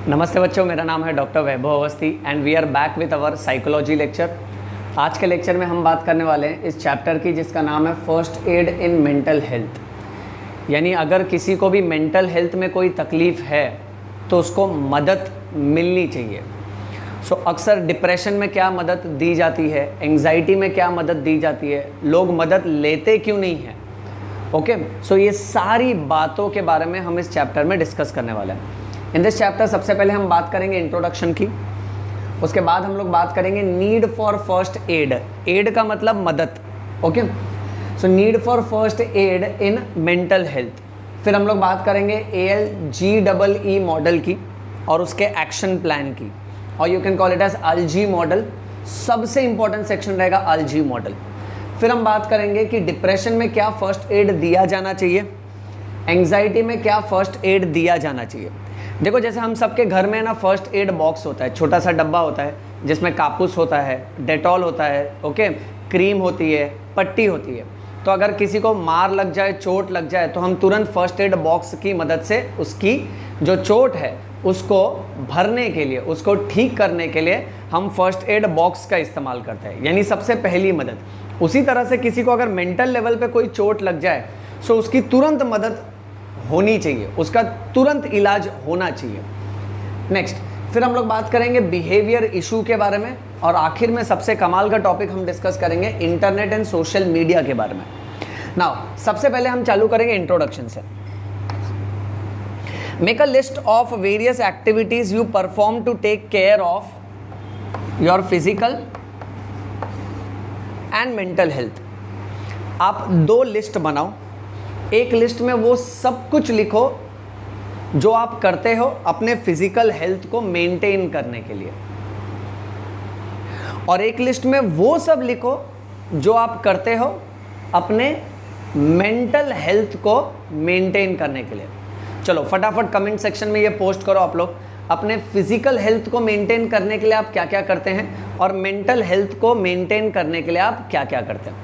नमस्ते बच्चों, मेरा नाम है doctor Vaibhav Awasthi and we are back with our psychology lecture. आज के लेक्चर में हम बात करने वाले हैं इस चैप्टर की जिसका नाम है first aid in mental health. यानी अगर किसी को भी मेंटल हेल्थ में कोई तकलीफ़ है तो उसको मदद मिलनी चाहिए। अक्सर डिप्रेशन में क्या मदद दी जाती है, एंग्जाइटी में क्या मदद दी जाती है, लोग मदद लेते क्यों नहीं हैं। ओके, ये सारी बातों के बारे में हम इस चैप्टर में डिस्कस करने वाले हैं। इन दिस चैप्टर सबसे पहले हम बात करेंगे इंट्रोडक्शन की, उसके बाद हम लोग बात करेंगे need for first aid. Aid का मतलब मदद। Okay, need for first aid in mental health. फिर हम लोग बात करेंगे ALGEE मॉडल की और उसके एक्शन प्लान की, और you can call it as ALGEE model. सबसे इंपॉर्टेंट सेक्शन रहेगा ALGEE मॉडल। फिर हम बात करेंगे कि डिप्रेशन में क्या फर्स्ट एड दिया जाना चाहिए, एंग्जाइटी में क्या फर्स्ट एड दिया जाना चाहिए। देखो, जैसे हम सबके घर में ना फर्स्ट एड बॉक्स होता है, छोटा सा डब्बा होता है जिसमें कापूस होता है, डेटॉल होता है, ओके, क्रीम होती है, पट्टी होती है। तो अगर किसी को मार लग जाए, चोट लग जाए, तो हम तुरंत फर्स्ट एड बॉक्स की मदद से उसकी जो चोट है उसको भरने के लिए, उसको ठीक करने के लिए हम फर्स्ट एड बॉक्स का इस्तेमाल करते हैं, यानी सबसे पहली मदद। उसी तरह से किसी को अगर मेंटल लेवल पे कोई चोट लग जाए तो उसकी तुरंत मदद होनी चाहिए, उसका तुरंत इलाज होना चाहिए। नेक्स्ट, फिर हम लोग बात करेंगे बिहेवियर इशू के बारे में, और आखिर में सबसे कमाल का टॉपिक हम डिस्कस करेंगे इंटरनेट एंड सोशल मीडिया के बारे में। नाउ सबसे पहले हम चालू करेंगे इंट्रोडक्शन से। Make a list of various activities you perform to take care of your physical and mental health. आप दो लिस्ट बनाओ। एक लिस्ट में वो सब कुछ लिखो जो आप करते हो अपने फिजिकल हेल्थ को मेंटेन करने के लिए, और एक लिस्ट में वो सब लिखो जो आप करते हो अपने मेंटल हेल्थ को मेंटेन करने के लिए। चलो फटाफट कमेंट सेक्शन में ये पोस्ट करो आप लोग, अपने फिजिकल हेल्थ को मेंटेन करने के लिए आप क्या क्या करते हैं और मेंटल हेल्थ को मेंटेन करने के लिए आप क्या क्या करते हैं।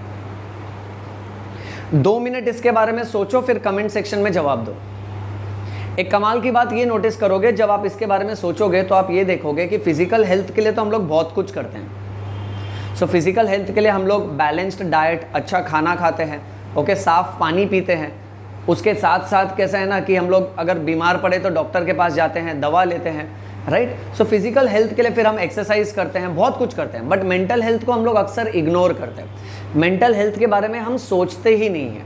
2 मिनट इसके बारे में सोचो, फिर कमेंट सेक्शन में जवाब दो। एक कमाल की बात ये नोटिस करोगे, जब आप इसके बारे में सोचोगे तो आप ये देखोगे कि फिजिकल हेल्थ के लिए तो हम लोग बहुत कुछ करते हैं। फिजिकल हेल्थ के लिए हम लोग बैलेंस्ड डाइट, अच्छा खाना खाते हैं, ओके, साफ पानी पीते हैं। उसके साथ साथ कैसा है ना कि हम लोग अगर बीमार पड़े तो डॉक्टर के पास जाते हैं, दवा लेते हैं, राइट। फिजिकल हेल्थ के लिए फिर हम एक्सरसाइज करते हैं, बहुत कुछ करते हैं, बट मेंटल हेल्थ को हम लोग अक्सर इग्नोर करते हैं। मेंटल हेल्थ के बारे में हम सोचते ही नहीं हैं।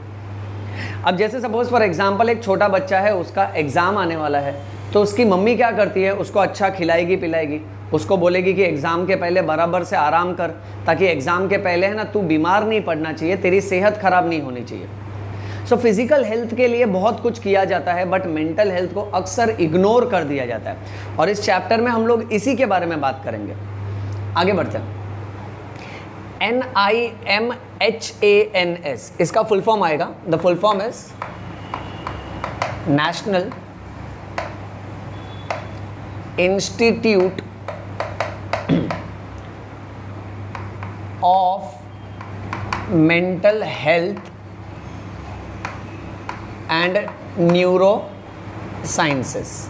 अब जैसे सपोज फॉर एग्जांपल एक छोटा बच्चा है, उसका एग्ज़ाम आने वाला है, तो उसकी मम्मी क्या करती है, उसको अच्छा खिलाएगी पिलाएगी, उसको बोलेगी कि एग्ज़ाम के पहले बराबर से आराम कर, ताकि एग्ज़ाम के पहले है ना तू बीमार नहीं पड़ना चाहिए, तेरी सेहत ख़राब नहीं होनी चाहिए। फिजिकल हेल्थ के लिए बहुत कुछ किया जाता है, बट मेंटल हेल्थ को अक्सर इग्नोर कर दिया जाता है, और इस चैप्टर में हम लोग इसी के बारे में बात करेंगे। आगे बढ़ते हैं। NIMHANS इसका फुल फॉर्म आएगा, the full form is national institute of mental health and neuro sciences.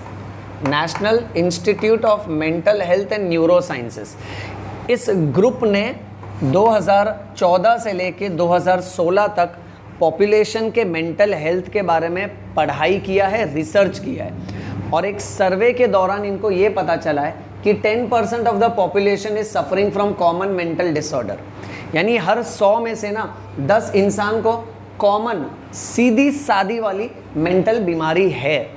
National institute of mental health and neuro sciences, इस ग्रुप ने 2014 से लेके 2016 तक पॉपुलेशन के मेंटल हेल्थ के बारे में पढ़ाई किया है, रिसर्च किया है, और एक सर्वे के दौरान इनको ये पता चला है कि 10% of the population is suffering from common mental disorder. यानी हर 100 में से ना 10 इंसान को कॉमन सीधी सादी वाली मेंटल बीमारी है।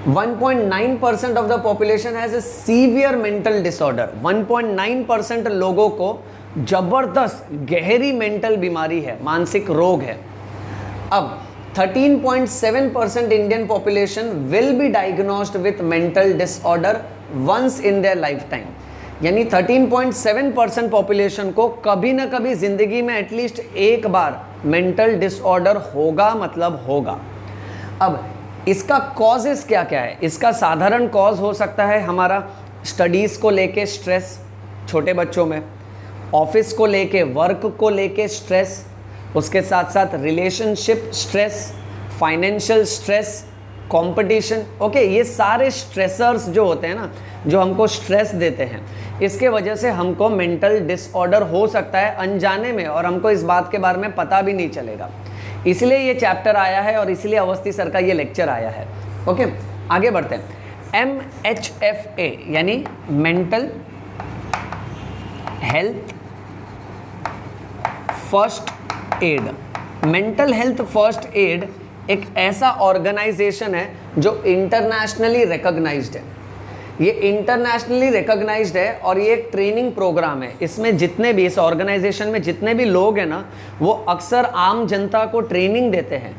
1.9% of the population has a severe mental disorder. 1.9% लोगों को जबरदस्त गहरी मेंटल बीमारी है, मानसिक रोग है। अब 13.7% Indian population will be diagnosed with mental disorder once in their life time. यानी 13.7% पॉपुलेशन को कभी ना कभी जिंदगी में एटलीस्ट एक बार मेंटल डिसऑर्डर होगा, मतलब होगा। अब इसका कॉजेस क्या क्या है? इसका साधारण कॉज हो सकता है हमारा स्टडीज़ को लेके स्ट्रेस, छोटे बच्चों में, ऑफिस को लेके, वर्क को लेके स्ट्रेस, उसके साथ साथ relationship stress, financial stress, competition, okay, ये सारे स्ट्रेसर्स जो होते हैं ना, जो हमको स्ट्रेस देते हैं, इसके वजह से हमको मेंटल डिसऑर्डर हो सकता है अनजाने में, और हमको इस बात के बारे में पता भी नहीं चलेगा। इसलिए ये चैप्टर आया है और इसलिए अवस्थी सर का ये लेक्चर आया है। ओके, आगे बढ़ते हैं। MHFA यानी mental health first add. Mental health first add एक ऐसा ऑर्गेनाइजेशन है जो इंटरनेशनली रिकॉग्नाइज्ड है। ये इंटरनेशनली रिकॉग्नाइज्ड है और ये एक ट्रेनिंग प्रोग्राम है। इसमें जितने भी, इस ऑर्गेनाइजेशन में जितने भी लोग हैं ना, वो अक्सर आम जनता को ट्रेनिंग देते हैं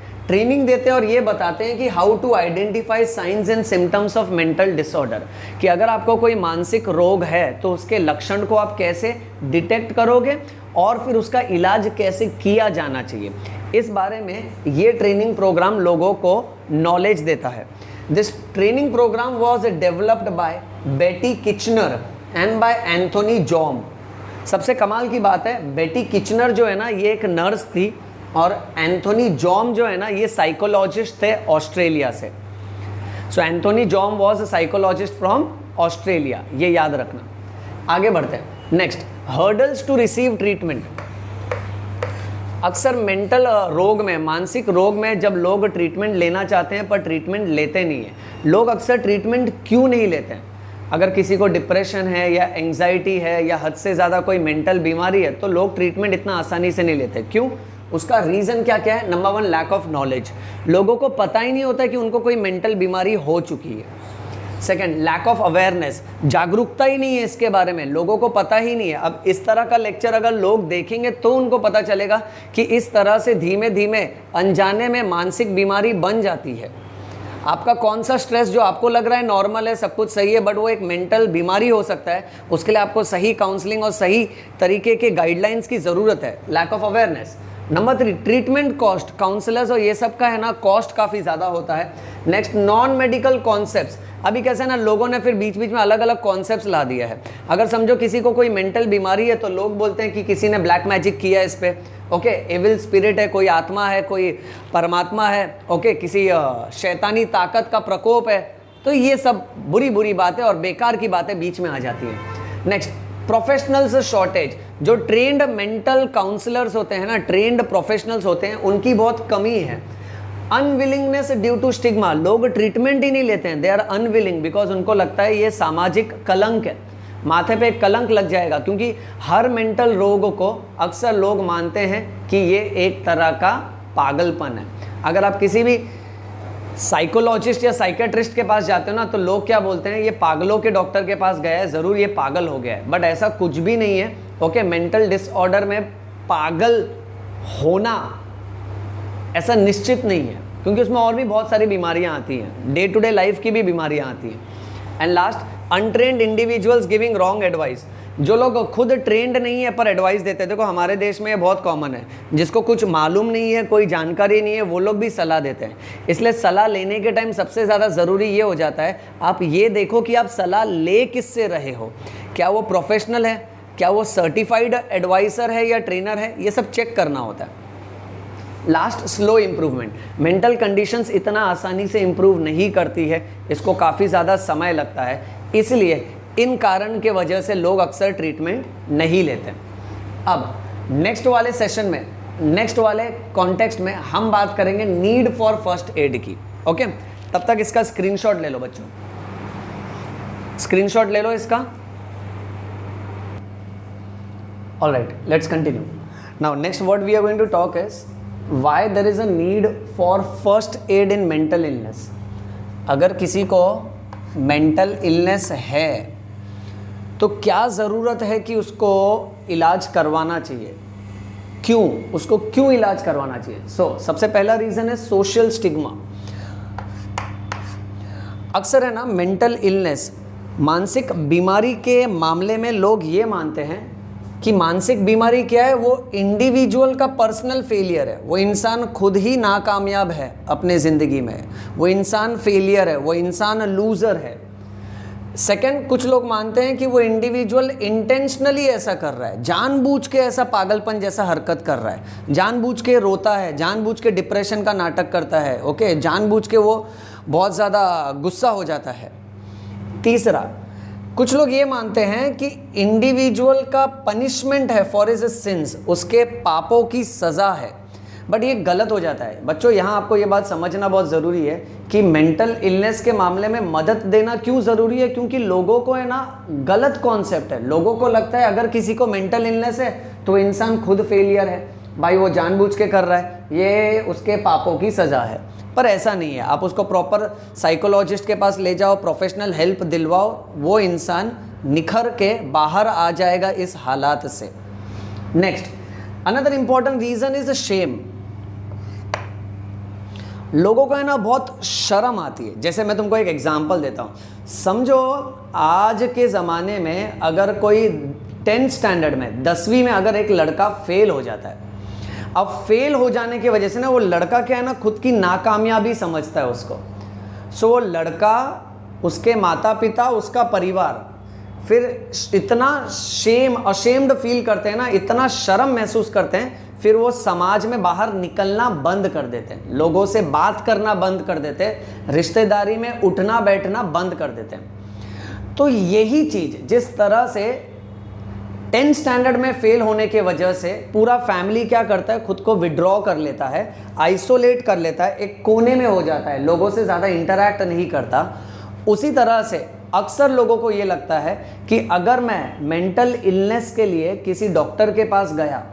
और ये बताते हैं कि how to identify signs and symptoms of mental disorder, कि अगर आपको कोई मानसिक रोग है तो उसके लक्षण को आप कैसे डिटेक्ट करोगे और फिर उसका इलाज कैसे किया जाना चाहिए। इस बारे में ये ट्रेनिंग प्रोग्राम लोगों को नॉलेज देता है। This training program was developed by Betty Kitchener and by Anthony Jorm. सबसे कमाल की बात है, बेटी किचनर जो है ना, ये एक नर्स थी, और एंथोनी जॉम जो है ना, ये साइकोलॉजिस्ट थे ऑस्ट्रेलिया से। So Anthony Jorm was a psychologist from Australia, ये याद रखना। आगे बढ़ते हैं। Next, hurdles to receive treatment. अक्सर मेंटल रोग में, मानसिक रोग में जब लोग ट्रीटमेंट लेना चाहते हैं पर ट्रीटमेंट लेते नहीं हैं। लोग अक्सर ट्रीटमेंट क्यों नहीं लेते हैं? अगर किसी को डिप्रेशन है या एंग्जाइटी है या हद से ज़्यादा कोई मेंटल बीमारी है तो लोग ट्रीटमेंट इतना आसानी से नहीं लेते। क्यों? उसका रीज़न क्या क्या है? Number 1, lack of knowledge. लोगों को पता ही नहीं होता कि उनको कोई मेंटल बीमारी हो चुकी है। सेकंड, लैक ऑफ अवेयरनेस, जागरूकता ही नहीं है इसके बारे में, लोगों को पता ही नहीं है। अब इस तरह का लेक्चर अगर लोग देखेंगे तो उनको पता चलेगा कि इस तरह से धीमे धीमे अनजाने में मानसिक बीमारी बन जाती है। आपका कौन सा स्ट्रेस जो आपको लग रहा है नॉर्मल है, सब कुछ सही है, बट वो एक मेंटल बीमारी हो सकता है। उसके लिए आपको सही काउंसलिंग और सही तरीके के गाइडलाइंस की ज़रूरत है। Lack of awareness. Number 3, treatment cost. Counsellors और ये सब का है ना, कॉस्ट काफ़ी ज़्यादा होता है। Next, non medical concepts. अभी कैसे ना, लोगों ने फिर बीच बीच में अलग अलग कॉन्सेप्ट्स ला दिया है। अगर समझो किसी को कोई मेंटल बीमारी है तो लोग बोलते हैं कि किसी ने ब्लैक मैजिक किया है इस पे, ओके, एविल स्पिरिट है, कोई आत्मा है, कोई परमात्मा है, ओके, किसी शैतानी ताकत का प्रकोप है। तो ये सब बुरी बुरी बातें और बेकार की बातें बीच में आ जाती हैं। Next, professionals shortage. जो ट्रेंड मेंटल काउंसलर्स होते हैं ना, ट्रेंड प्रोफेशनल्स होते हैं, उनकी बहुत कमी है। Unwillingness due to stigma. लोग ट्रीटमेंट ही नहीं लेते हैं, दे आर अनविलिंग, बिकॉज उनको लगता है ये सामाजिक कलंक है, माथे पे एक कलंक लग जाएगा। क्योंकि हर मेंटल रोग को अक्सर लोग मानते हैं कि ये एक तरह का पागलपन है। अगर आप किसी भी साइकोलॉजिस्ट या साइकेट्रिस्ट के पास जाते हो ना, तो लोग क्या बोलते हैं, ये पागलों के डॉक्टर के पास गया है, ज़रूर ये पागल हो गया है। बट ऐसा कुछ भी नहीं है। ओके, मेंटल डिसऑर्डर में पागल होना ऐसा निश्चित नहीं है, क्योंकि उसमें और भी बहुत सारी बीमारियां आती हैं, डे टू डे लाइफ की भी बीमारियां आती हैं। And last, untrained individuals giving wrong advice. जो लोग खुद ट्रेंड नहीं है पर एडवाइस देते हैं। देखो हमारे देश में ये बहुत कॉमन है, जिसको कुछ मालूम नहीं है, कोई जानकारी नहीं है, वो लोग भी सलाह देते हैं। इसलिए सलाह लेने के टाइम सबसे ज़्यादा ज़रूरी ये हो जाता है, आप ये देखो कि आप सलाह ले किससे रहे हो, क्या वो प्रोफेशनल है, क्या वो सर्टिफाइड एडवाइसर है या ट्रेनर है, ये सब चेक करना होता है। Last, slow improvement. Mental conditions इतना आसानी से इम्प्रूव नहीं करती है, इसको काफ़ी ज़्यादा समय लगता है। इसलिए इन कारण के वजह से लोग अक्सर ट्रीटमेंट नहीं लेते। अब नेक्स्ट वाले सेशन में, नेक्स्ट वाले कॉन्टेक्स्ट में हम बात करेंगे नीड फॉर फर्स्ट एड की। ओके, तब तक इसका स्क्रीनशॉट ले लो बच्चों, स्क्रीनशॉट ले लो इसका। All right, let's continue. Now, next what we are going to talk is why there is a need for first aid in mental illness. अगर किसी को मेंटल इलनेस है तो क्या ज़रूरत है कि उसको इलाज करवाना चाहिए, क्यों उसको क्यों इलाज करवाना चाहिए। सबसे पहला रीज़न है सोशल स्टिग्मा। अक्सर है ना, मेंटल इलनेस, मानसिक बीमारी के मामले में लोग ये मानते हैं कि मानसिक बीमारी क्या है, वो इंडिविजुअल का पर्सनल फेलियर है, वो इंसान खुद ही नाकामयाब है अपने ज़िंदगी में, वो इंसान फेलियर है, वो इंसान लूज़र है। सेकंड, कुछ लोग मानते हैं कि वो इंडिविजुअल इंटेंशनली ऐसा कर रहा है, जानबूझ के ऐसा पागलपन जैसा हरकत कर रहा है, जानबूझ के रोता है, जानबूझ के डिप्रेशन का नाटक करता है, ओके, जानबूझ के वो बहुत ज़्यादा गुस्सा हो जाता है। तीसरा, कुछ लोग ये मानते हैं कि इंडिविजुअल का पनिशमेंट है फॉर हिज सिंस, उसके पापों की सज़ा है, बट ये गलत हो जाता है। बच्चों यहाँ आपको ये बात समझना बहुत ज़रूरी है कि मेंटल इलनेस के मामले में मदद देना क्यों ज़रूरी है, क्योंकि लोगों को है ना गलत कॉन्सेप्ट है। लोगों को लगता है अगर किसी को मेंटल इलनेस है तो इंसान खुद फेलियर है, भाई वो जानबूझ के कर रहा है, ये उसके पापों की सज़ा है। पर ऐसा नहीं है, आप उसको प्रॉपर साइकोलॉजिस्ट के पास ले जाओ, प्रोफेशनल हेल्प दिलवाओ, वो इंसान निखर के बाहर आ जाएगा इस हालात से। Next, another important reason is shame. लोगों को है ना बहुत शर्म आती है। जैसे मैं तुमको एक एग्जांपल देता हूँ। समझो आज के ज़माने में अगर कोई 10th स्टैंडर्ड में 10वीं में अगर एक लड़का फेल हो जाता है, अब फेल हो जाने की वजह से ना वो लड़का क्या है ना खुद की नाकामयाबी समझता है उसको। सो वो लड़का, उसके माता पिता, उसका परिवार फिर इतना अशेम्ड फील करते हैं ना, इतना शर्म महसूस करते हैं, फिर वो समाज में बाहर निकलना बंद कर देते हैं, लोगों से बात करना बंद कर देते हैं, रिश्तेदारी में उठना बैठना बंद कर देते हैं। तो यही चीज़ जिस तरह से 10th स्टैंडर्ड में फेल होने की वजह से पूरा फैमिली क्या करता है, खुद को विड्रॉ कर लेता है, आइसोलेट कर लेता है, एक कोने में हो जाता है, लोगों से ज़्यादा इंटरैक्ट नहीं करता। उसी तरह से अक्सर लोगों को ये लगता है कि अगर मैं मेंटल इलनेस के लिए किसी डॉक्टर के पास गया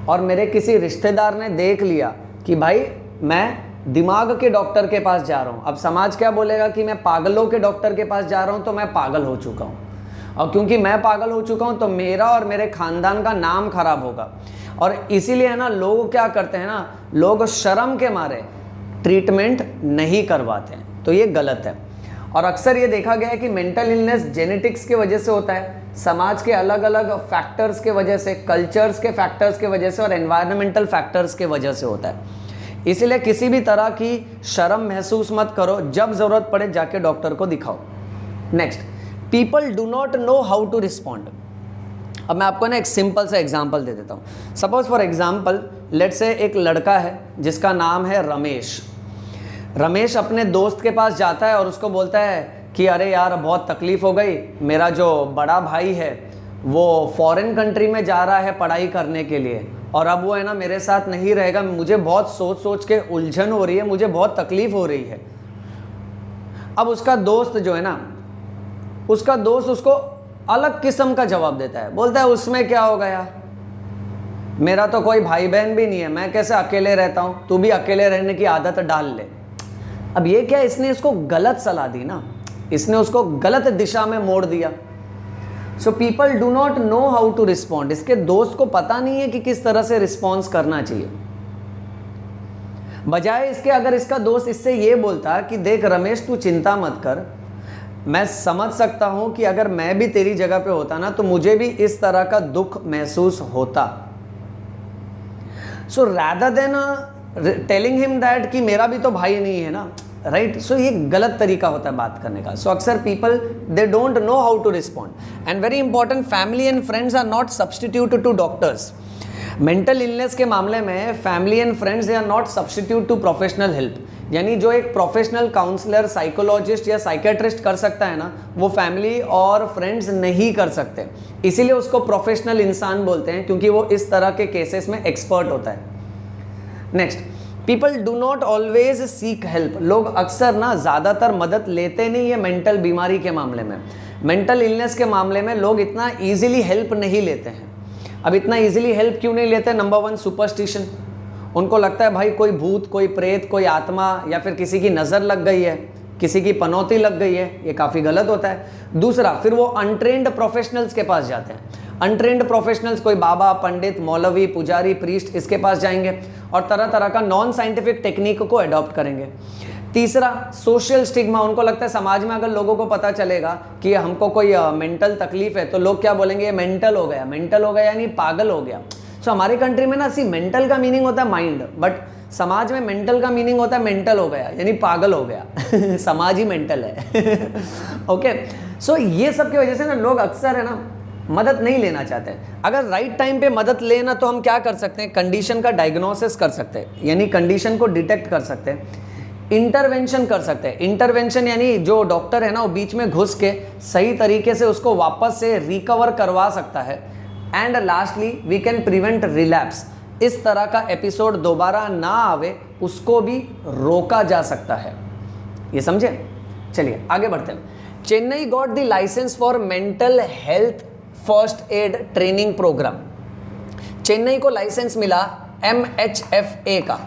और मेरे किसी रिश्तेदार ने देख लिया कि भाई मैं दिमाग के डॉक्टर के पास जा रहा हूँ, अब समाज क्या बोलेगा कि मैं पागलों के डॉक्टर के पास जा रहा हूँ, तो मैं पागल हो चुका हूँ, और क्योंकि मैं पागल हो चुका हूँ तो मेरा और मेरे खानदान का नाम खराब होगा। और इसीलिए है ना लोग क्या करते हैं ना, लोग शर्म के मारे ट्रीटमेंट नहीं करवाते हैं, तो ये गलत है। और अक्सर ये देखा गया है कि मेंटल इलनेस जेनेटिक्स की वजह से होता है, समाज के अलग अलग फैक्टर्स के वजह से, कल्चर्स के फैक्टर्स के वजह से और एनवायरमेंटल फैक्टर्स के वजह से होता है। इसीलिए किसी भी तरह की शर्म महसूस मत करो, जब ज़रूरत पड़े जाके डॉक्टर को दिखाओ। Next, people do not know how to respond. अब मैं आपको ना एक सिंपल सा एग्जाम्पल दे देता हूँ। Suppose for example, let's say एक लड़का है जिसका नाम है रमेश। रमेश अपने दोस्त के पास जाता है और उसको बोलता है कि अरे यार बहुत तकलीफ़ हो गई, मेरा जो बड़ा भाई है वो फॉरेन कंट्री में जा रहा है पढ़ाई करने के लिए, और अब वो है ना मेरे साथ नहीं रहेगा, मुझे बहुत सोच सोच के उलझन हो रही है, मुझे बहुत तकलीफ़ हो रही है। अब उसका दोस्त जो है ना, उसका दोस्त उसको अलग किस्म का जवाब देता है, बोलता है उसमें क्या हो गया, मेरा तो कोई भाई बहन भी नहीं है, मैं कैसे अकेले रहता हूँ, तू भी अकेले रहने की आदत डाल ले। अब ये क्या, इसने इसको गलत सलाह दी ना, इसने उसको गलत दिशा में मोड़ दिया। So people do not know how to respond. इसके दोस्त को पता नहीं है कि किस तरह से रिस्पॉन्स करना चाहिए। बजाय इसके अगर इसका दोस्त इससे ये बोलता कि देख रमेश तू चिंता मत कर, मैं समझ सकता हूं कि अगर मैं भी तेरी जगह पे होता ना तो मुझे भी इस तरह का दुख महसूस होता। So rather than telling him that कि मेरा भी तो भाई नहीं है ना, राइट। सो ये गलत तरीका होता है बात करने का। सो अक्सर people they don't know how to respond. And very important, family and friends are not substitute to doctors. Mental illness के मामले में family and friends they are not substitute to professional help. यानी जो एक professional counsellor, psychologist या psychiatrist कर सकता है ना, वो फैमिली और फ्रेंड्स नहीं कर सकते। इसीलिए उसको प्रोफेशनल इंसान बोलते हैं, क्योंकि वो इस तरह के केसेस में एक्सपर्ट होता है। Next, people do not always seek help. लोग अक्सर ना ज़्यादातर मदद लेते नहीं है मेंटल बीमारी के मामले में। मेंटल इलनेस के मामले में लोग इतना ईजिली हेल्प नहीं लेते हैं। अब इतना ईजिली हेल्प क्यों नहीं लेते? Number one, superstition. उनको लगता है भाई कोई भूत, कोई प्रेत, कोई आत्मा या फिर किसी की नज़र लग गई है, किसी की पनौती लग गई है। ये काफ़ी गलत होता है। दूसरा, फिर वो अनट्रेंड प्रोफेशनल्स के पास जाते हैं। अनट्रेंड प्रोफेशनल्स, कोई बाबा, पंडित, मौलवी, पुजारी, प्रीस्ट, इसके पास जाएंगे और तरह तरह का नॉन साइंटिफिक टेक्निक को अडॉप्ट करेंगे। तीसरा, सोशल स्टिग्मा। उनको लगता है समाज में अगर लोगों को पता चलेगा कि हमको कोई मेंटल तकलीफ है तो लोग क्या बोलेंगे, ये मेंटल हो गया। मेंटल हो गया यानी पागल हो गया। सो हमारे कंट्री में ना सी मेंटल का मीनिंग होता है माइंड, बट समाज में मेंटल का मीनिंग होता है मेंटल हो गया यानी पागल हो गया। समाज ही मेंटल है। ओके, सो ये सब की वजह से ना लोग अक्सर है ना मदद नहीं लेना चाहते हैं। अगर राइट टाइम पे मदद लेना तो हम क्या कर सकते हैं, कंडीशन का डायग्नोसिस कर सकते हैं, यानी कंडीशन को डिटेक्ट कर सकते हैं। इंटरवेंशन कर सकते हैं। इंटरवेंशन यानी जो डॉक्टर है ना वो बीच में घुस के सही तरीके से उसको वापस से रिकवर करवा सकता है। And lastly we can prevent relapse, इस तरह का एपिसोड दोबारा ना आवे उसको भी रोका जा सकता है। ये समझे? चलिए आगे बढ़ते हैं। Chennai got the licence for mental health first aid training programme. Chennai को लाइसेंस मिला MHFA का,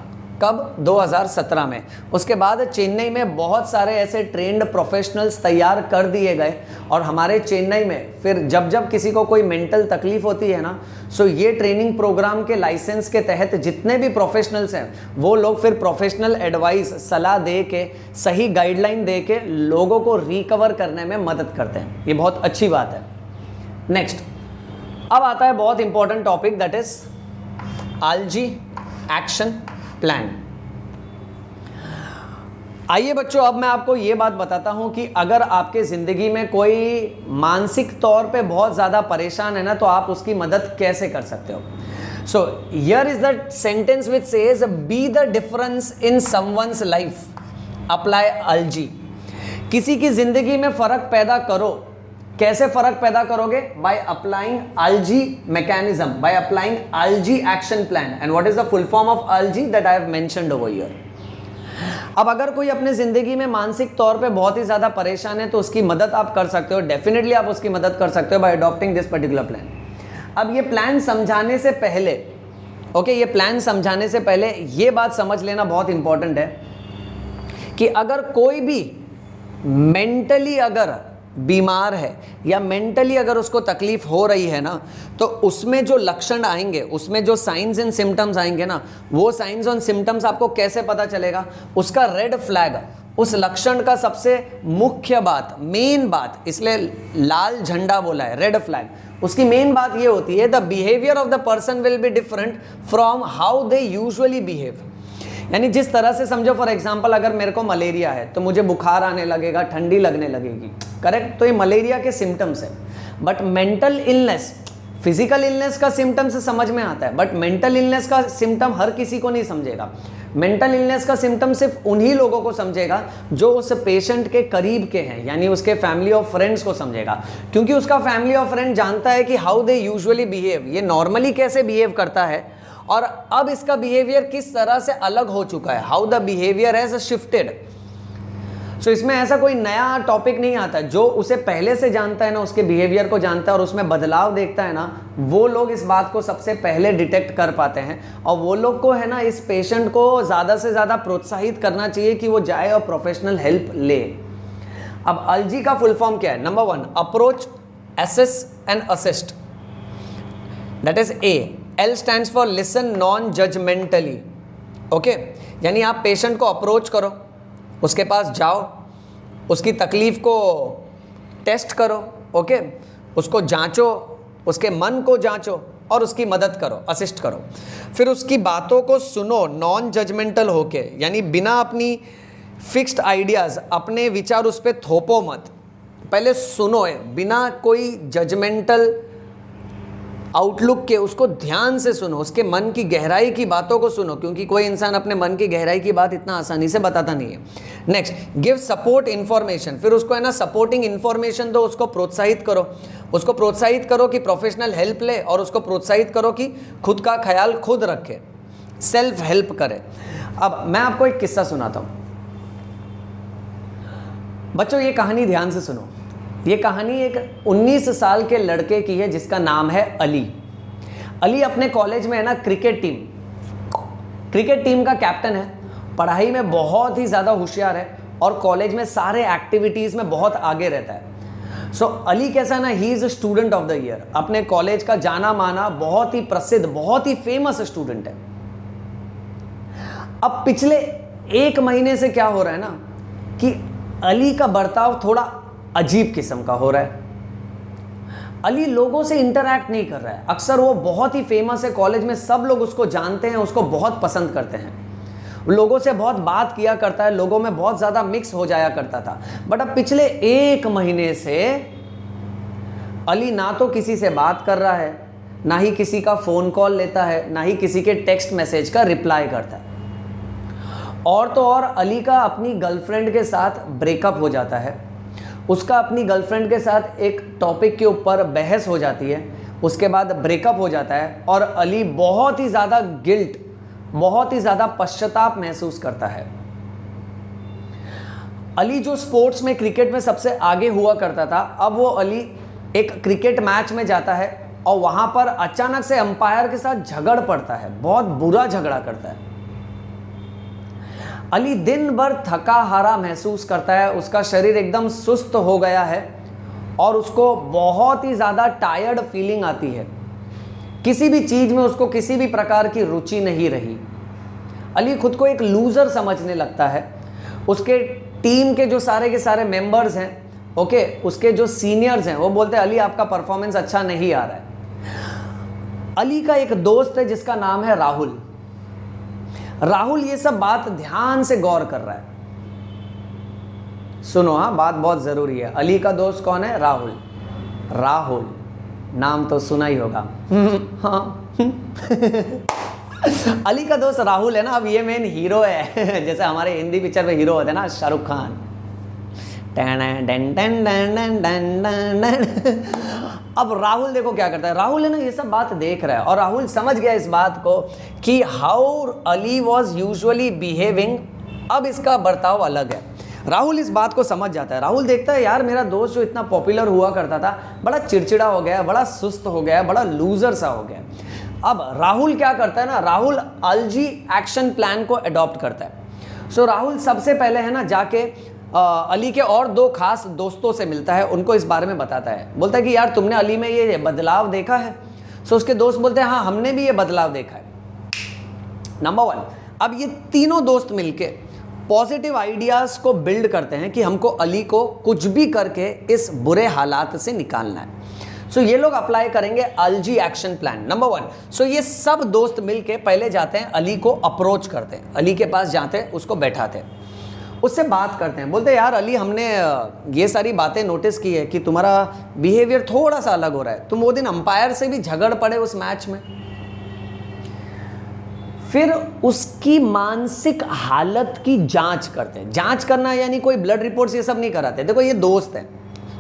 कब? 2017 में। उसके बाद चेन्नई में बहुत सारे ऐसे ट्रेंड प्रोफेशनल्स तैयार कर दिए गए और हमारे चेन्नई में फिर जब जब किसी को कोई मेंटल तकलीफ होती है ना, सो ये ट्रेनिंग प्रोग्राम के लाइसेंस के तहत जितने भी प्रोफेशनल्स हैं वो लोग फिर प्रोफेशनल एडवाइस, सलाह दे के, सही गाइडलाइन दे के लोगों को रिकवर करने में मदद करते हैं। ये बहुत अच्छी बात है। नेक्स्ट, अब आता है बहुत important topic, that is ALGE action plan. आइए बच्चों, अब मैं आपको यह बात बताता हूं कि अगर आपके जिंदगी में कोई मानसिक तौर पे बहुत ज्यादा परेशान है ना, तो आप उसकी मदद कैसे कर सकते हो। So here is the sentence which says be the difference in someone's life, apply ALGE। किसी की जिंदगी में फर्क पैदा करो। कैसे फर्क पैदा करोगे? By applying ALGE mechanism, by applying ALGE action plan. And what is the full form of ALGE that I have mentioned over here. अब अगर कोई अपने जिंदगी में मानसिक तौर पे बहुत ही ज्यादा परेशान है तो उसकी मदद आप कर सकते हो, डेफिनेटली आप उसकी मदद कर सकते हो bye adopting this particular plan. अब ये प्लान समझाने से पहले, ये प्लान समझाने से पहले ये बात समझ लेना बहुत इंपॉर्टेंट है कि अगर कोई भी मेंटली अगर बीमार है या मेंटली अगर उसको तकलीफ हो रही है ना, तो उसमें जो लक्षण आएंगे, उसमें जो साइंस एंड सिम्टम्स आएंगे ना, वो साइंस एंड सिम्टम्स आपको कैसे पता चलेगा? उसका रेड फ्लैग, उस लक्षण का सबसे मुख्य बात, मेन बात, इसलिए लाल झंडा बोला है, रेड फ्लैग। उसकी मेन बात ये होती है, the behaviour of the person will be different from how they usually behave. यानी जिस तरह से समझो, फॉर एग्जांपल अगर मेरे को मलेरिया है तो मुझे बुखार आने लगेगा, ठंडी लगने लगेगी, करेक्ट? तो ये मलेरिया के सिम्टम्स है। But mental illness, physical illness का सिम्टम से समझ में आता है, बट मेंटल इलनेस का सिम्टम हर किसी को नहीं समझेगा। मेंटल इलनेस का सिम्टम सिर्फ उन्हीं लोगों को समझेगा जो उस पेशेंट के करीब के हैं, यानी उसके फैमिली और फ्रेंड्स को समझेगा, क्योंकि उसका फैमिली और फ्रेंड जानता है कि हाउ दे यूजुअली बिहेव, ये नॉर्मली कैसे बिहेव करता है और अब इसका बिहेवियर किस तरह से अलग हो चुका है, how the behaviour has shifted. So इसमें ऐसा कोई नया टॉपिक नहीं आता। जो उसे पहले से जानता है ना, उसके बिहेवियर को जानता है और उसमें बदलाव देखता है ना, वो लोग इस बात को सबसे पहले डिटेक्ट कर पाते हैं। और वो लोग को है ना, इस पेशेंट को ज़्यादा से ज़्यादा प्रोत्साहित करना चाहिए कि वो जाए और प्रोफेशनल हेल्प ले। अब ALGE का फुल फॉर्म क्या है? Number 1, approach, assess and assist, that is A। L stands for listen non-judgmentally, okay? यानी आप पेशेंट को अप्रोच करो, उसके पास जाओ, उसकी तकलीफ को टेस्ट करो, ओके? उसको जांचो, उसके मन को जांचो और उसकी मदद करो, असिस्ट करो। फिर उसकी बातों को सुनो नॉन जजमेंटल होके, यानी बिना अपनी फिक्स्ड आइडियाज़, अपने विचार उस पर थोपो मत, पहले सुनो, बिना कोई जजमेंटल आउटलुक के उसको ध्यान से सुनो, उसके मन की गहराई की बातों को सुनो, क्योंकि कोई इंसान अपने मन की गहराई की बात इतना आसानी से बताता नहीं है। नेक्स्ट, गिव सपोर्ट इन्फॉर्मेशन, फिर उसको है ना सपोर्टिंग इन्फॉर्मेशन दो, उसको प्रोत्साहित करो, उसको प्रोत्साहित करो कि प्रोफेशनल हेल्प ले और उसको प्रोत्साहित करो कि खुद का ख्याल खुद रखे, सेल्फ हेल्प करे। अब मैं आपको एक किस्सा सुनाता हूँ बच्चों, ये कहानी ध्यान से सुनो। ये कहानी एक 19 साल के लड़के की है जिसका नाम है अली। अली अपने कॉलेज में है ना क्रिकेट टीम का कैप्टन है, पढ़ाई में बहुत ही ज़्यादा होशियार है और कॉलेज में सारे एक्टिविटीज़ में बहुत आगे रहता है। सो अली कैसा ना, he is student of the year, अपने कॉलेज का जाना माना बहुत ही प्रसिद्ध, बहुत ही फेमस स्टूडेंट है। अब पिछले 1 महीने से क्या हो रहा है ना कि अली का बर्ताव थोड़ा अजीब किस्म का हो रहा है। अली लोगों से इंटरैक्ट नहीं कर रहा है। अक्सर वो बहुत ही फेमस है कॉलेज में, सब लोग उसको जानते हैं, उसको बहुत पसंद करते हैं, लोगों से बहुत बात किया करता है, लोगों में बहुत ज़्यादा मिक्स हो जाया करता था। बट अब पिछले 1 महीने से अली ना तो किसी से बात कर रहा है, ना ही किसी का फ़ोन कॉल लेता है, ना ही किसी के टेक्स्ट मैसेज का रिप्लाई करता है। और तो और अली का अपनी गर्लफ्रेंड के साथ ब्रेकअप हो जाता है, उसका अपनी गर्लफ्रेंड के साथ एक टॉपिक के ऊपर बहस हो जाती है, उसके बाद ब्रेकअप हो जाता है और अली बहुत ही ज़्यादा गिल्ट, बहुत ही ज़्यादा पश्चाताप महसूस करता है। अली जो स्पोर्ट्स में, क्रिकेट में सबसे आगे हुआ करता था, अब वो अली एक क्रिकेट मैच में जाता है और वहाँ पर अचानक से अंपायर के साथ झगड़ पड़ता है, बहुत बुरा झगड़ा करता है। अली दिन भर थका हारा महसूस करता है, उसका शरीर एकदम सुस्त हो गया है और उसको बहुत ही ज़्यादा टायर्ड फीलिंग आती है। किसी भी चीज़ में उसको किसी भी प्रकार की रुचि नहीं रही। अली खुद को एक लूज़र समझने लगता है। उसके टीम के जो सारे के सारे मेंबर्स हैं, ओके, उसके जो सीनियर्स हैं, वो बोलते हैं अली आपका परफॉर्मेंस अच्छा नहीं आ रहा है। अली का एक दोस्त है जिसका नाम है राहुल। राहुल ये सब बात ध्यान से गौर कर रहा है। सुनो, हाँ, बात बहुत ज़रूरी है। अली का दोस्त कौन है? राहुल। राहुल नाम तो सुना ही होगा। हाँ अली का दोस्त राहुल है ना, अब ये मेन हीरो है। जैसे हमारे हिंदी पिक्चर में हीरो होते हैं ना, शाहरुख खान। अब राहुल देखो क्या करता है। राहुल है ना, ये सब बात देख रहा है और राहुल समझ गया इस बात को कि how Ali was usually behaving, अब इसका बर्ताव अलग है। राहुल इस बात को समझ जाता है। राहुल देखता है यार मेरा दोस्त जो इतना पॉपुलर हुआ करता था, बड़ा चिड़चिड़ा हो गया, बड़ा सुस्त हो गया, बड़ा लूजर सा हो गया। अब राहुल क्या करता है ना, राहुल अलजी एक्शन प्लान को अडॉप्ट करता है। सो राहुल सबसे पहले है ना जाके अली के और दो खास दोस्तों से मिलता है, उनको इस बारे में बताता है। बोलता है कि यार तुमने अली में ये बदलाव देखा है? सो उसके दोस्त बोलते हैं हाँ हमने भी ये बदलाव देखा है। नंबर 1, अब ये तीनों दोस्त मिलके पॉजिटिव आइडियाज़ को बिल्ड करते हैं कि हमको अली को कुछ भी करके इस बुरे हालात से निकालना है। सो ये लोग अप्लाई करेंगे अलजी एक्शन प्लान नंबर 1। सो ये सब दोस्त मिलके पहले जाते हैं, अली को अप्रोच करते हैं, अली के पास जाते हैं, उसको बैठाते हैं, उससे बात करते हैं। बोलते हैं यार अली हमने ये सारी बातें नोटिस की है कि तुम्हारा बिहेवियर थोड़ा सा अलग हो रहा है। तुम वो दिन अंपायर से भी झगड़ पड़े उस मैच में। फिर उसकी मानसिक हालत की जांच करते हैं। जांच करना यानी कोई ब्लड रिपोर्ट्स ये सब नहीं कराते। देखो ये दोस्त है,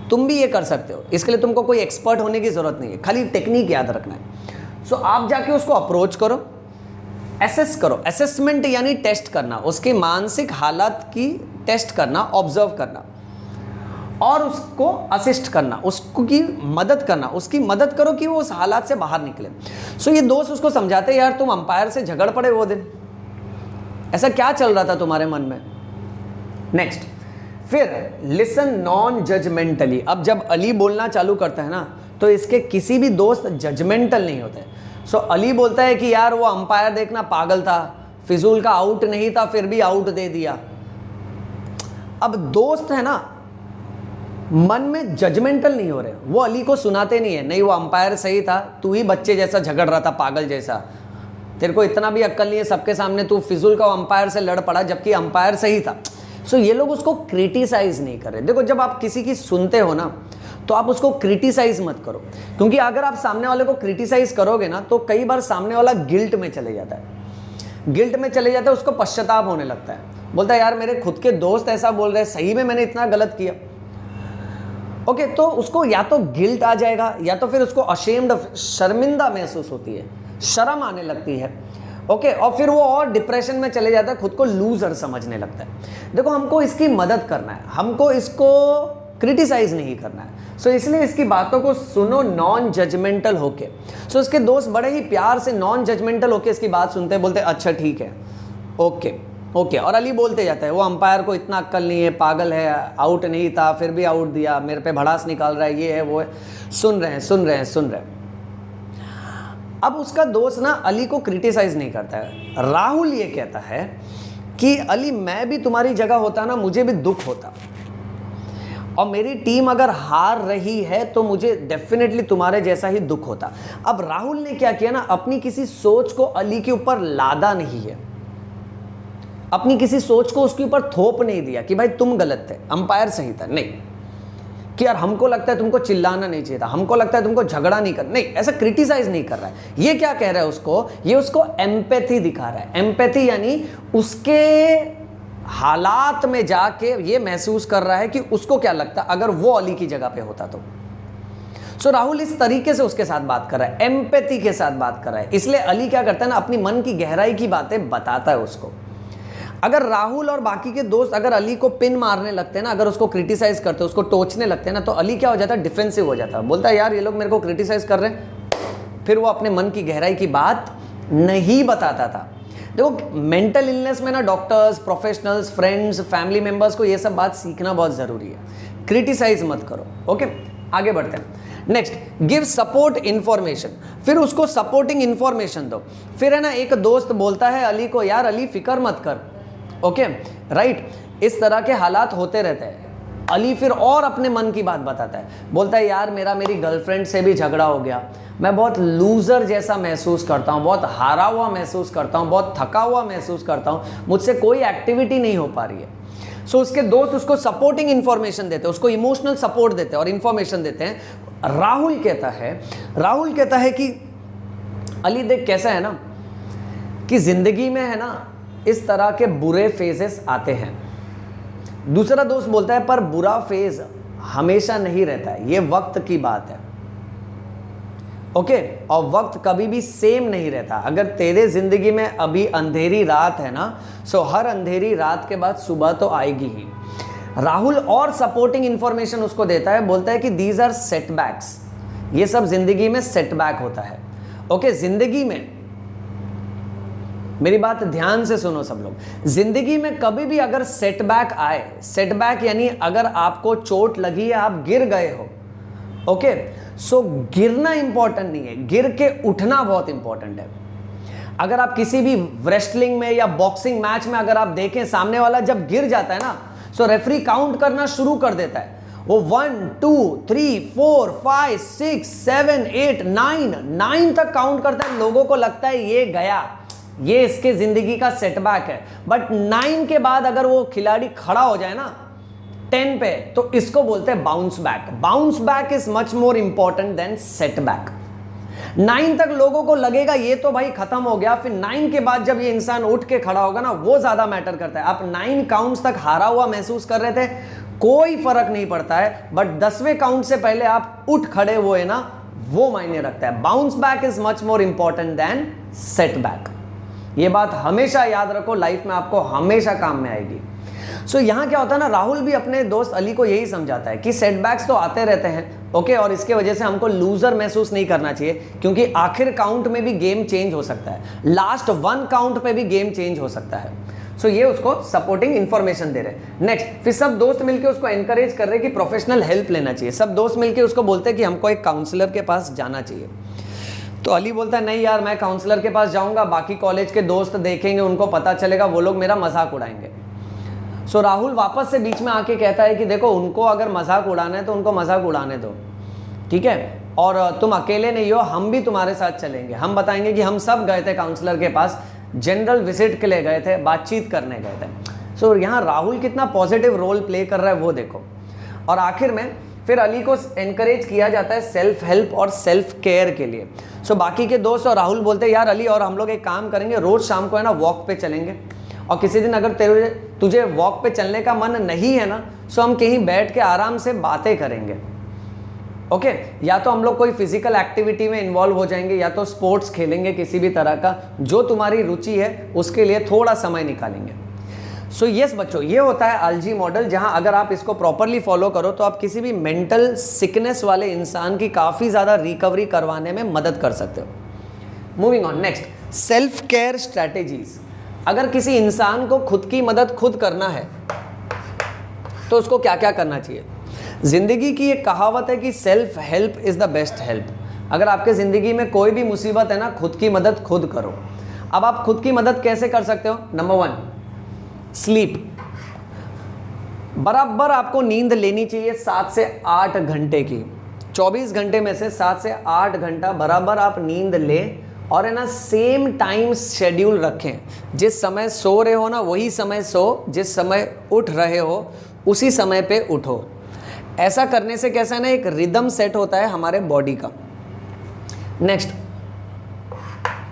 तुम भी ये कर सकते हो, इसके लिए तुमको कोई एक्सपर्ट होने की जरूरत नहीं है, खाली टेक्निक याद रखना है। सो आप जाके उसको अप्रोच करो, एसेस करो। एसेसमेंट यानी टेस्ट करना, उसकी मानसिक हालत की टेस्ट करना, ऑब्जर्व करना और उसको असिस्ट करना, उसकी मदद करना, उसकी मदद करो कि वो उस हालात से बाहर निकले। सो ये दोस्त उसको समझाते हैं यार तुम अंपायर से झगड़ पड़े वो दिन, ऐसा क्या चल रहा था तुम्हारे मन में। नेक्स्ट, फिर लिसन नॉन जजमेंटली। अब जब अली बोलना चालू करता है ना, तो इसके किसी भी दोस्त जजमेंटल नहीं होते। सो अली बोलता है कि यार वो अंपायर देखना पागल था, फिजूल का आउट नहीं था फिर भी आउट दे दिया। अब दोस्त है ना मन में जजमेंटल नहीं हो रहे, वो अली को सुनाते नहीं है, नहीं वो अंपायर सही था, तू ही बच्चे जैसा झगड़ रहा था, पागल जैसा, तेरे को इतना भी अक्ल नहीं है, सबके सामने तू फिजूल का अंपायर से लड़ पड़ा जबकि अंपायर सही था। सो ये लोग उसको क्रिटिसाइज नहीं कर रहे। देखो जब आप किसी की सुनते हो ना, तो आप उसको क्रिटिसाइज मत करो, क्योंकि अगर आप सामने वाले को क्रिटिसाइज करोगे ना, तो कई बार सामने वाला गिल्ट में चले जाता है। गिल्ट में चले जाता है, उसको पश्चाताप होने लगता है, बोलता है यार मेरे खुद के दोस्त ऐसा बोल रहे हैं, सही में मैंने इतना गलत किया। ओके, तो उसको या तो गिल्ट आ जाएगा या तो फिर उसको अशेम्ड, शर्मिंदा महसूस होती है, शर्म आने लगती है। ओके, और फिर वो और डिप्रेशन में चले जाता है, खुद को लूजर समझने लगता है। देखो हमको इसकी मदद करना है, हमको इसको क्रिटिसाइज नहीं करना है। सो इसलिए इसकी बातों को सुनो नॉन जजमेंटल होके। सो इसके दोस्त बड़े ही प्यार से नॉन जजमेंटल होके इसकी बात सुनते हैं, बोलते हैं अच्छा ठीक है, ओके ओके। और अली बोलते जाता है वो अंपायर को इतना अक्ल नहीं है, पागल है, आउट नहीं था फिर भी आउट दिया, मेरे पे भड़ास निकाल रहा है, ये है वो है। सुन रहे हैं। अब उसका दोस्त ना अली को क्रिटिसाइज नहीं करता है। राहुल ये कहता है कि अली मैं भी तुम्हारी जगह होता ना, मुझे भी दुख होता, और मेरी टीम अगर हार रही है तो मुझे डेफिनेटली तुम्हारे जैसा ही दुख होता। अब राहुल ने क्या किया ना, अपनी किसी सोच को अली के ऊपर लादा नहीं है, अपनी किसी सोच को उसके ऊपर थोप नहीं दिया कि भाई तुम गलत थे, अंपायर सही था, नहीं, कि यार हमको लगता है तुमको चिल्लाना नहीं चाहिए था, हमको लगता है तुमको झगड़ा नहीं करना, नहीं, ऐसा क्रिटिसाइज नहीं कर रहा है। ये क्या कह रहा है उसको, ये उसको एम्पैथी दिखा रहा है। एम्पैथी यानी उसके हालात में जाके ये महसूस कर रहा है कि उसको क्या लगता अगर वो अली की जगह पे होता तो। सो राहुल इस तरीके से उसके साथ बात कर रहा है, एम्पैथी के साथ बात कर रहा है। इसलिए अली क्या करता है ना, अपनी मन की गहराई की बातें बताता है उसको। अगर राहुल और बाकी के दोस्त अगर अली को पिन मारने लगते हैं ना, अगर उसको क्रिटिसाइज करते हैं, उसको टोचने लगते हैं ना, तो अली क्या हो जाता है, डिफेंसिव हो जाता है, बोलता है यार ये लोग मेरे को क्रिटिसाइज कर रहे हैं। फिर वो अपने मन की गहराई की बात नहीं बताता था। देखो मेंटल इलनेस में ना doctors, professionals, friends, family members को ये सब बात सीखना बहुत ज़रूरी है। क्रिटिसाइज मत करो। ओके, आगे बढ़ते हैं। Next, give support information. फिर उसको सपोर्टिंग इंफॉर्मेशन दो। फिर है ना, एक दोस्त बोलता है अली को, यार अली फिक्र मत कर। ओके राइट, इस तरह के हालात होते रहते हैं। अली फिर और अपने मन की बात बताता है, बोलता है यार मेरी गर्लफ्रेंड से भी झगड़ा हो गया, मैं बहुत लूजर जैसा महसूस करता हूँ, बहुत हारा हुआ महसूस करता हूँ, बहुत थका हुआ महसूस करता हूँ, मुझसे कोई एक्टिविटी नहीं हो पा रही है। सो उसके दोस्त उसको सपोर्टिंग इंफॉर्मेशन देते हैं, उसको इमोशनल सपोर्ट देते हैं और इंफॉर्मेशन देते हैं। राहुल कहता है कि अली देख कैसा है ना, कि जिंदगी में है ना इस तरह के बुरे फेजेस आते हैं। दूसरा दोस्त बोलता है पर बुरा फेज हमेशा नहीं रहता है, ये वक्त की बात है। ओके, और वक्त कभी भी सेम नहीं रहता। अगर तेरे जिंदगी में अभी अंधेरी रात है ना, सो हर अंधेरी रात के बाद सुबह तो आएगी ही। राहुल और सपोर्टिंग इंफॉर्मेशन उसको देता है, बोलता है कि दीज आर सेटबैक्स, ये सब जिंदगी में सेटबैक होता है। ओके, जिंदगी में मेरी बात ध्यान से सुनो सब लोग, जिंदगी में कभी भी अगर सेटबैक आए, सेटबैक यानी अगर आपको चोट लगी है, आप गिर गए हो, ओके, सो गिरना इंपॉर्टेंट नहीं है, गिर के उठना बहुत इंपॉर्टेंट है। अगर आप किसी भी रेसलिंग में या बॉक्सिंग मैच में अगर आप देखें, सामने वाला जब गिर जाता है ना, सो रेफरी काउंट करना शुरू कर देता है। वो 1 2 3 4 5 6 7 8 9 तक काउंट करता है। लोगों को लगता है ये गया, ये इसके जिंदगी का सेटबैक है। बट 9 के बाद अगर वो खिलाड़ी खड़ा हो जाए ना 10 पे, तो इसको बोलते हैं bounce back. Bounce back is much more important than setback. 9 तक लोगों को लगेगा ये तो भाई खत्म हो गया, फिर 9 के बाद जब ये इंसान उठ के खड़ा होगा ना, वो ज्यादा मैटर करता है। आप 9 काउंट्स तक हारा हुआ महसूस कर रहे थे, कोई फर्क नहीं पड़ता है, बट 10वें काउंट से पहले आप उठ खड़े हुए ना, वो मायने रखता है। Bounce back is much more important than setback. ये बात हमेशा याद रखो, लाइफ में आपको हमेशा काम में आएगी। सो यहाँ क्या होता है ना, राहुल भी अपने दोस्त अली को यही समझाता है कि सेटबैक्स तो आते रहते हैं, ओके, और इसके वजह से हमको लूजर महसूस नहीं करना चाहिए, क्योंकि आखिर काउंट में भी गेम चेंज हो सकता है, लास्ट 1 काउंट पे भी गेम चेंज हो सकता है। सो ये उसको सपोर्टिंग इंफॉर्मेशन दे रहे हैं। नेक्स्ट, फिर सब दोस्त मिलकर उसको एनकरेज कर रहे हैं कि प्रोफेशनल हेल्प लेना चाहिए। सब दोस्त मिलकर उसको बोलते हैं कि हमको एक काउंसलर के पास जाना चाहिए। तो अली बोलता है नहीं यार, मैं काउंसलर के पास जाऊंगा, बाकी कॉलेज के दोस्त देखेंगे, उनको पता चलेगा, वो लोग मेरा मजाक उड़ाएंगे। सो राहुल वापस से बीच में आके कहता है कि देखो, उनको अगर मजाक उड़ाना है तो उनको मजाक उड़ाने दो, ठीक है, और तुम अकेले नहीं हो, हम भी तुम्हारे साथ चलेंगे। हम बताएंगे कि हम सब गए थे काउंसलर के पास, जनरल विजिट के लिए गए थे, बातचीत करने गए थे। सो यहाँ राहुल कितना पॉजिटिव रोल प्ले कर रहा है वो देखो। और आखिर में फिर अली को एनकरेज किया जाता है सेल्फ हेल्प और सेल्फ केयर के लिए। सो बाकी के दोस्त और राहुल बोलते हैं यार अली और हम लोग एक काम करेंगे, रोज शाम को है ना वॉक पे चलेंगे, और किसी दिन अगर तुझे वॉक पे चलने का मन नहीं है ना, सो हम कहीं बैठ के आराम से बातें करेंगे। ओके, या तो हम लोग कोई फिजिकल एक्टिविटी में इन्वॉल्व हो जाएंगे, या तो स्पोर्ट्स खेलेंगे किसी भी तरह का, जो तुम्हारी रुचि है उसके लिए थोड़ा समय निकालेंगे। सो यस बच्चों, ये होता है आलजी मॉडल, जहां अगर आप इसको प्रॉपरली फॉलो करो तो आप किसी भी मेंटल सिकनेस वाले इंसान की काफ़ी ज़्यादा रिकवरी करवाने में मदद कर सकते हो। Moving on, next, self care strategies. अगर किसी इंसान को खुद की मदद खुद करना है तो उसको क्या क्या करना चाहिए। जिंदगी की एक कहावत है कि self help is the best help. अगर आपके ज़िंदगी में कोई भी मुसीबत है ना, खुद की मदद खुद करो। अब आप खुद की मदद कैसे कर सकते हो। Number 1, sleep. बराबर आपको नींद लेनी चाहिए 7 से 8 घंटे की। 24 घंटे में से 7 से 8 घंटा बराबर आप नींद लें, और है ना सेम टाइम शेड्यूल रखें। जिस समय सो रहे हो ना वही समय सो, जिस समय उठ रहे हो उसी समय पे उठो। ऐसा करने से कैसा है ना, एक रिदम सेट होता है हमारे बॉडी का। Next,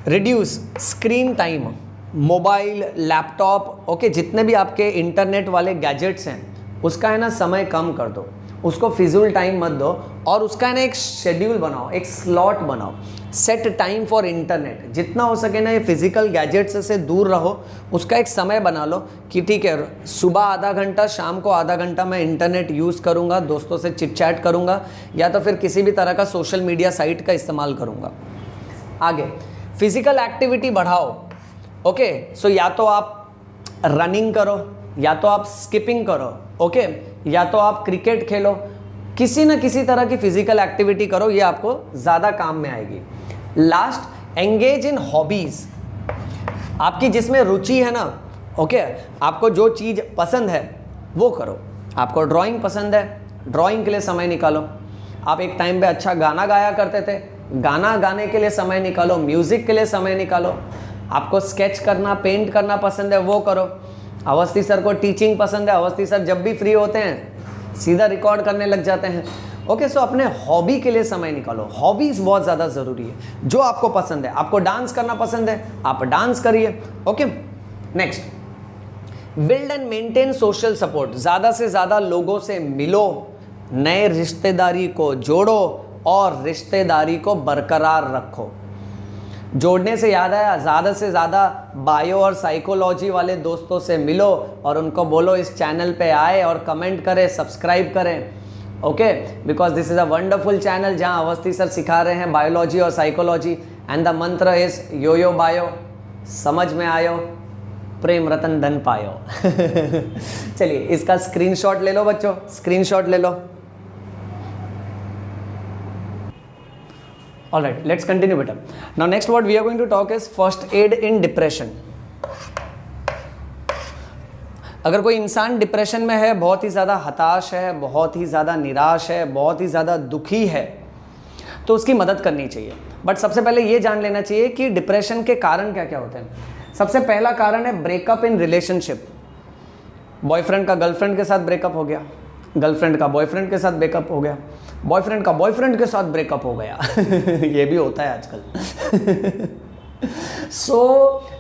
reduce screen time. Mobile, laptop, okay, जितने भी आपके इंटरनेट वाले गैजेट्स हैं उसका है ना समय कम कर दो, उसको फिजूल टाइम मत दो, और उसका है ना एक शेड्यूल बनाओ, एक स्लॉट बनाओ, सेट टाइम फॉर इंटरनेट। जितना हो सके ना ये फिजिकल गैजेट्स से दूर रहो, उसका एक समय बना लो कि ठीक है सुबह आधा घंटा, शाम को आधा घंटा मैं इंटरनेट यूज़ करूँगा, दोस्तों से चिट चैट करूँगा, या तो फिर किसी भी तरह का सोशल मीडिया साइट का इस्तेमाल करूँगा। आगे फिजिकल एक्टिविटी बढ़ाओ, ओके, सो या तो आप रनिंग करो, या तो आप स्किपिंग करो, ओके, या तो आप क्रिकेट खेलो, किसी ना किसी तरह की फिजिकल एक्टिविटी करो, ये आपको ज़्यादा काम में आएगी। लास्ट, एंगेज इन हॉबीज़, आपकी जिसमें रुचि है ना, ओके, आपको जो चीज़ पसंद है वो करो। आपको ड्राइंग पसंद है, ड्राइंग के लिए समय निकालो। आप एक टाइम पे अच्छा गाना गाया करते थे, गाना गाने के लिए समय निकालो, म्यूज़िक के लिए समय निकालो। आपको स्केच करना, पेंट करना पसंद है, वो करो। अवस्थी सर को टीचिंग पसंद है, अवस्थी सर जब भी फ्री होते हैं सीधा रिकॉर्ड करने लग जाते हैं। ओके, सो अपने हॉबी के लिए समय निकालो। हॉबीज़ बहुत ज़्यादा ज़रूरी है, जो आपको पसंद है। आपको डांस करना पसंद है, आप डांस करिए, okay. Next, build and maintain social support, ज़्यादा से ज़्यादा लोगों से मिलो, नए रिश्तेदारी को जोड़ो और रिश्तेदारी को बरकरार रखो। जोड़ने से याद आया, ज़्यादा से ज़्यादा बायो और साइकोलॉजी वाले दोस्तों से मिलो और उनको बोलो इस चैनल पे आए और कमेंट करें, सब्सक्राइब करें, okay, because this is a wonderful channel जहां अवस्थी सर सिखा रहे हैं बायोलॉजी और साइकोलॉजी। एंड द मंत्र इज यो यो बायो, समझ में आयो, प्रेम रतन धन पायो। चलिए इसका स्क्रीनशॉट ले लो बच्चों, स्क्रीनशॉट ले लो। All right, let's continue better. Now next what we are going to talk is first aid in depression. अगर कोई इंसान डिप्रेशन में है, बहुत ही ज़्यादा हताश है, बहुत ही ज़्यादा निराश है, बहुत ही ज़्यादा दुखी है, तो उसकी मदद करनी चाहिए। बट सबसे पहले ये जान लेना चाहिए कि डिप्रेशन के कारण क्या क्या होते हैं। सबसे पहला कारण है ब्रेकअप इन रिलेशनशिप। बॉयफ्रेंड का गर्लफ्रेंड के साथ ब्रेकअप हो गया, गर्लफ्रेंड का बॉयफ्रेंड के साथ ब्रेकअप हो गया, बॉयफ्रेंड का बॉयफ्रेंड के साथ ब्रेकअप हो गया। ये भी होता है आजकल। So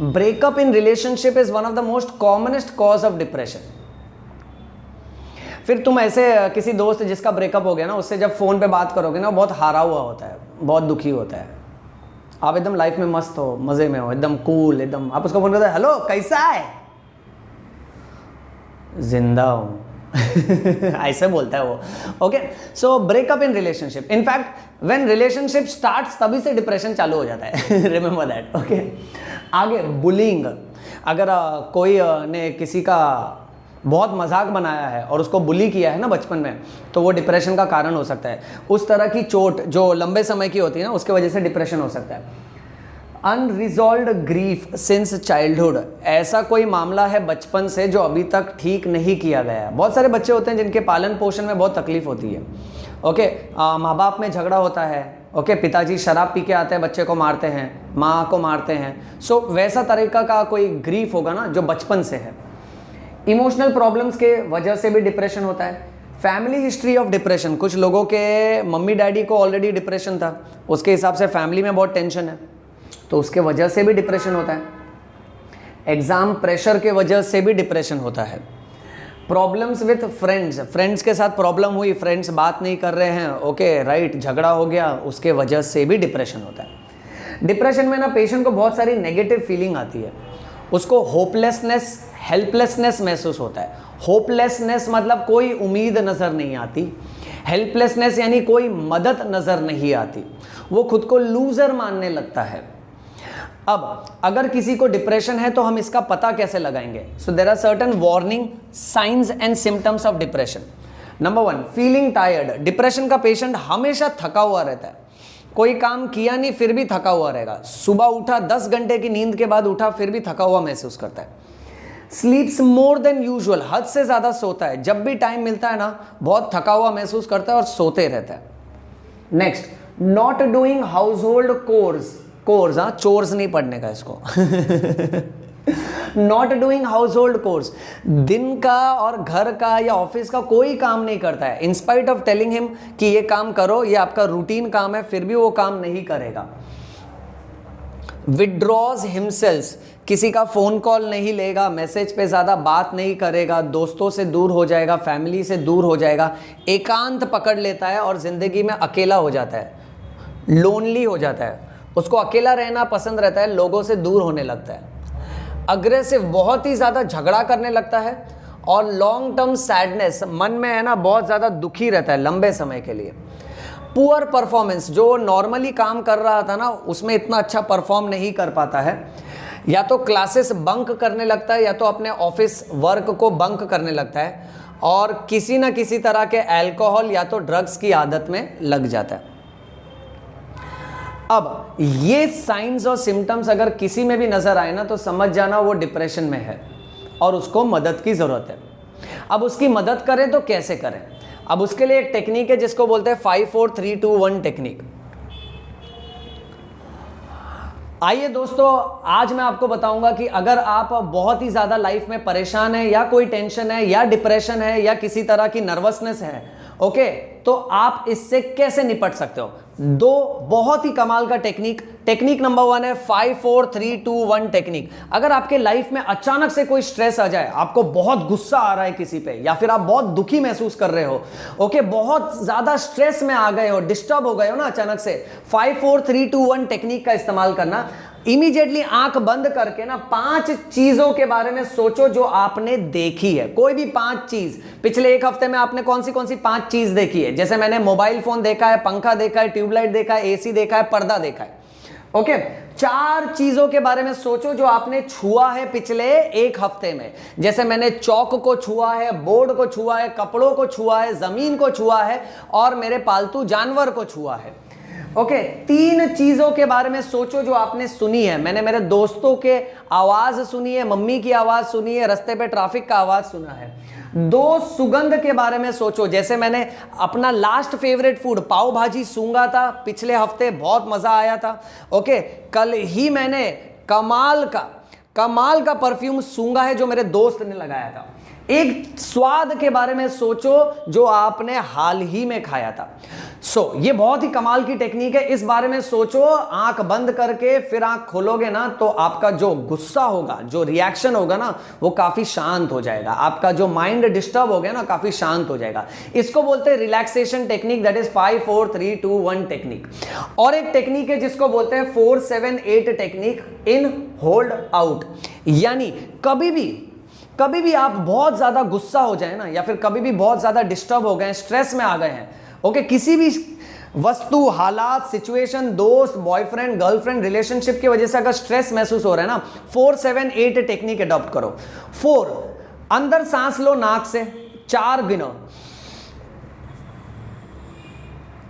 breakup in relationship is one of the most commonest cause of depression. फिर तुम ऐसे किसी दोस्त जिसका ब्रेकअप हो गया ना, उससे जब फोन पे बात करोगे ना, बहुत हारा हुआ होता है, बहुत दुखी होता है। आप एकदम लाइफ में मस्त हो, मजे में हो, एकदम कूल, एकदम आप उसको फोन करते हो, हेलो कैसा है, जिंदा हूं। ऐसे बोलता है वो, okay. So breakup in relationship, in fact when relationship starts तभी से डिप्रेशन चालू हो जाता है। Remember that, okay. आगे बुलिंग, अगर कोई ने किसी का बहुत मजाक बनाया है और उसको बुली किया है ना बचपन में, तो वो डिप्रेशन का कारण हो सकता है। उस तरह की चोट जो लंबे समय की होती है ना, उसके वजह से डिप्रेशन हो सकता है। अनरिजॉल्व्ड ग्रीफ सिंस चाइल्डहुड, ऐसा कोई मामला है बचपन से जो अभी तक ठीक नहीं किया गया है। बहुत सारे बच्चे होते हैं जिनके पालन पोषण में बहुत तकलीफ होती है, ओके। माँ बाप में झगड़ा होता है, ओके, पिताजी शराब पी के आते हैं, बच्चे को मारते हैं, माँ को मारते हैं। सो वैसा तरीका का कोई ग्रीफ होगा ना जो बचपन से है। इमोशनल प्रॉब्लम्स के वजह से भी डिप्रेशन होता है। फैमिली हिस्ट्री ऑफ डिप्रेशन, कुछ लोगों के मम्मी डैडी को ऑलरेडी डिप्रेशन था, उसके हिसाब से फैमिली में बहुत टेंशन है, तो उसके वजह से भी डिप्रेशन होता है। एग्जाम प्रेशर के वजह से भी डिप्रेशन होता है। प्रॉब्लम्स विथ फ्रेंड्स, फ्रेंड्स के साथ प्रॉब्लम हुई, फ्रेंड्स बात नहीं कर रहे हैं, ओके राइट, झगड़ा हो गया, उसके वजह से भी डिप्रेशन होता है। डिप्रेशन में ना पेशेंट को बहुत सारी नेगेटिव फीलिंग आती है, उसको होपलेसनेस, हेल्पलेसनेस महसूस होता है। होपलेसनेस मतलब कोई उम्मीद नज़र नहीं आती, हेल्पलेसनेस यानी कोई मदद नज़र नहीं आती, वो खुद को लूज़र मानने लगता है। अब अगर किसी को डिप्रेशन है तो हम इसका पता कैसे लगाएंगे? So there are certain warning signs and symptoms of depression. Number 1, feeling tired. Depression का पेशेंट हमेशा थका हुआ रहता है, कोई काम किया नहीं फिर भी थका हुआ रहेगा। सुबह उठा, 10 घंटे की नींद के बाद उठा, फिर भी थका हुआ महसूस करता है। स्लीप्स मोर देन यूजुअल, हद से ज़्यादा सोता है, जब भी टाइम मिलता है ना बहुत थका हुआ महसूस करता है और सोते रहता है। Next, not doing house hold course, course, हाँ चोर्स नहीं पढ़ने का इसको। Not doing house hold course, दिन का और घर का या ऑफिस का कोई काम नहीं करता है। इंस्पाइट ऑफ टेलिंग हिम कि ये काम करो, ये आपका रूटीन काम है, फिर भी वो काम नहीं करेगा। विड्रॉज हिमसेल्फ, किसी का फ़ोन कॉल नहीं लेगा, मैसेज पे ज़्यादा बात नहीं करेगा, दोस्तों से दूर हो जाएगा, फैमिली से दूर हो जाएगा, एकांत पकड़ लेता है और ज़िंदगी में अकेला हो जाता है, लोनली हो जाता है, उसको अकेला रहना पसंद रहता है, लोगों से दूर होने लगता है। अग्रेसिव, बहुत ही ज़्यादा झगड़ा करने लगता है, और लॉन्ग टर्म सैडनेस, मन में है ना बहुत ज़्यादा दुखी रहता है लंबे समय के लिए। पुअर परफॉर्मेंस, जो नॉर्मली काम कर रहा था ना उसमें इतना अच्छा परफॉर्म नहीं कर पाता है, या तो क्लासेस बंक करने लगता है या तो अपने ऑफिस वर्क को बंक करने लगता है, और किसी ना किसी तरह के अल्कोहल या तो ड्रग्स की आदत में लग जाता है। अब ये साइंस और सिम्टम्स अगर किसी में भी नजर आए ना तो समझ जाना वो डिप्रेशन में है और उसको मदद की जरूरत है। अब उसकी मदद करें तो कैसे करें? अब उसके लिए एक टेक्निक है जिसको बोलते हैं 5 4 3 2 1 टेक्निक। आइए दोस्तों, आज मैं आपको बताऊंगा कि अगर आप बहुत ही ज्यादा लाइफ में परेशान है, या कोई टेंशन है, या डिप्रेशन है, या किसी तरह की नर्वसनेस है, ओके, तो आप इससे कैसे निपट सकते हो। दो बहुत ही कमाल का टेक्निक नंबर 1 है 5 4 3 2 1 टेक्निक। अगर आपके लाइफ में अचानक से कोई स्ट्रेस आ जाए, आपको बहुत गुस्सा आ रहा है किसी पे, या फिर आप बहुत दुखी महसूस कर रहे हो, ओके, बहुत ज्यादा स्ट्रेस में आ गए हो, डिस्टर्ब हो गए हो ना अचानक से, 5 4 3 2 1 टेक्निक का इस्तेमाल करना। इमीडिएटली आंख बंद करके ना 5 चीजों के बारे में सोचो जो आपने देखी है। कोई भी 5 चीज, पिछले एक हफ्ते में आपने कौन सी 5 चीज देखी है। जैसे मैंने मोबाइल फोन देखा है, पंखा देखा है, ट्यूबलाइट देखा है, एसी देखा है, पर्दा देखा है, ओके। 4 चीजों के बारे में सोचो जो आपने छुआ है पिछले एक हफ्ते में। जैसे मैंने चौक को छुआ है, बोर्ड को छुआ है, कपड़ों को छुआ है, जमीन को छुआ है, और मेरे पालतू जानवर को छुआ है, ओके। 3 चीजों के बारे में सोचो जो आपने सुनी है। मैंने मेरे दोस्तों के आवाज सुनी है, मम्मी की आवाज सुनी है, रास्ते पे ट्रैफिक का आवाज सुना है। 2 सुगंध के बारे में सोचो। जैसे मैंने अपना लास्ट फेवरेट फूड पाव भाजी सूंघा था पिछले हफ्ते, बहुत मजा आया था, ओके। कल ही मैंने कमाल का परफ्यूम सूंघा है जो मेरे दोस्त ने लगाया था। एक स्वाद के बारे में सोचो जो आपने हाल ही में खाया था। ये बहुत ही कमाल की टेक्निक है। इस बारे में सोचो, आंख बंद करके फिर आंख खोलोगे ना तो आपका जो गुस्सा होगा, जो रिएक्शन होगा ना, वो काफी शांत हो जाएगा। आपका जो माइंड डिस्टर्ब हो गया ना, काफी शांत हो जाएगा। इसको बोलते हैं relaxation technique, that is 5 4 3 2 1 technique. और एक टेक्निक है जिसको बोलते हैं 4 7 8 टेक्निक, इन होल्ड आउट। यानी कभी भी आप बहुत ज्यादा गुस्सा हो जाए ना, या फिर कभी भी बहुत ज्यादा डिस्टर्ब हो गए, स्ट्रेस में आ गए हैं, ओके, किसी भी वस्तु, हालात, सिचुएशन, दोस्त, बॉयफ्रेंड, गर्लफ्रेंड, रिलेशनशिप की वजह से अगर स्ट्रेस महसूस हो रहा है ना, 4 7 8 टेक्निक अडॉप्ट करो। 4, अंदर सांस लो नाक से, 4 गिनो।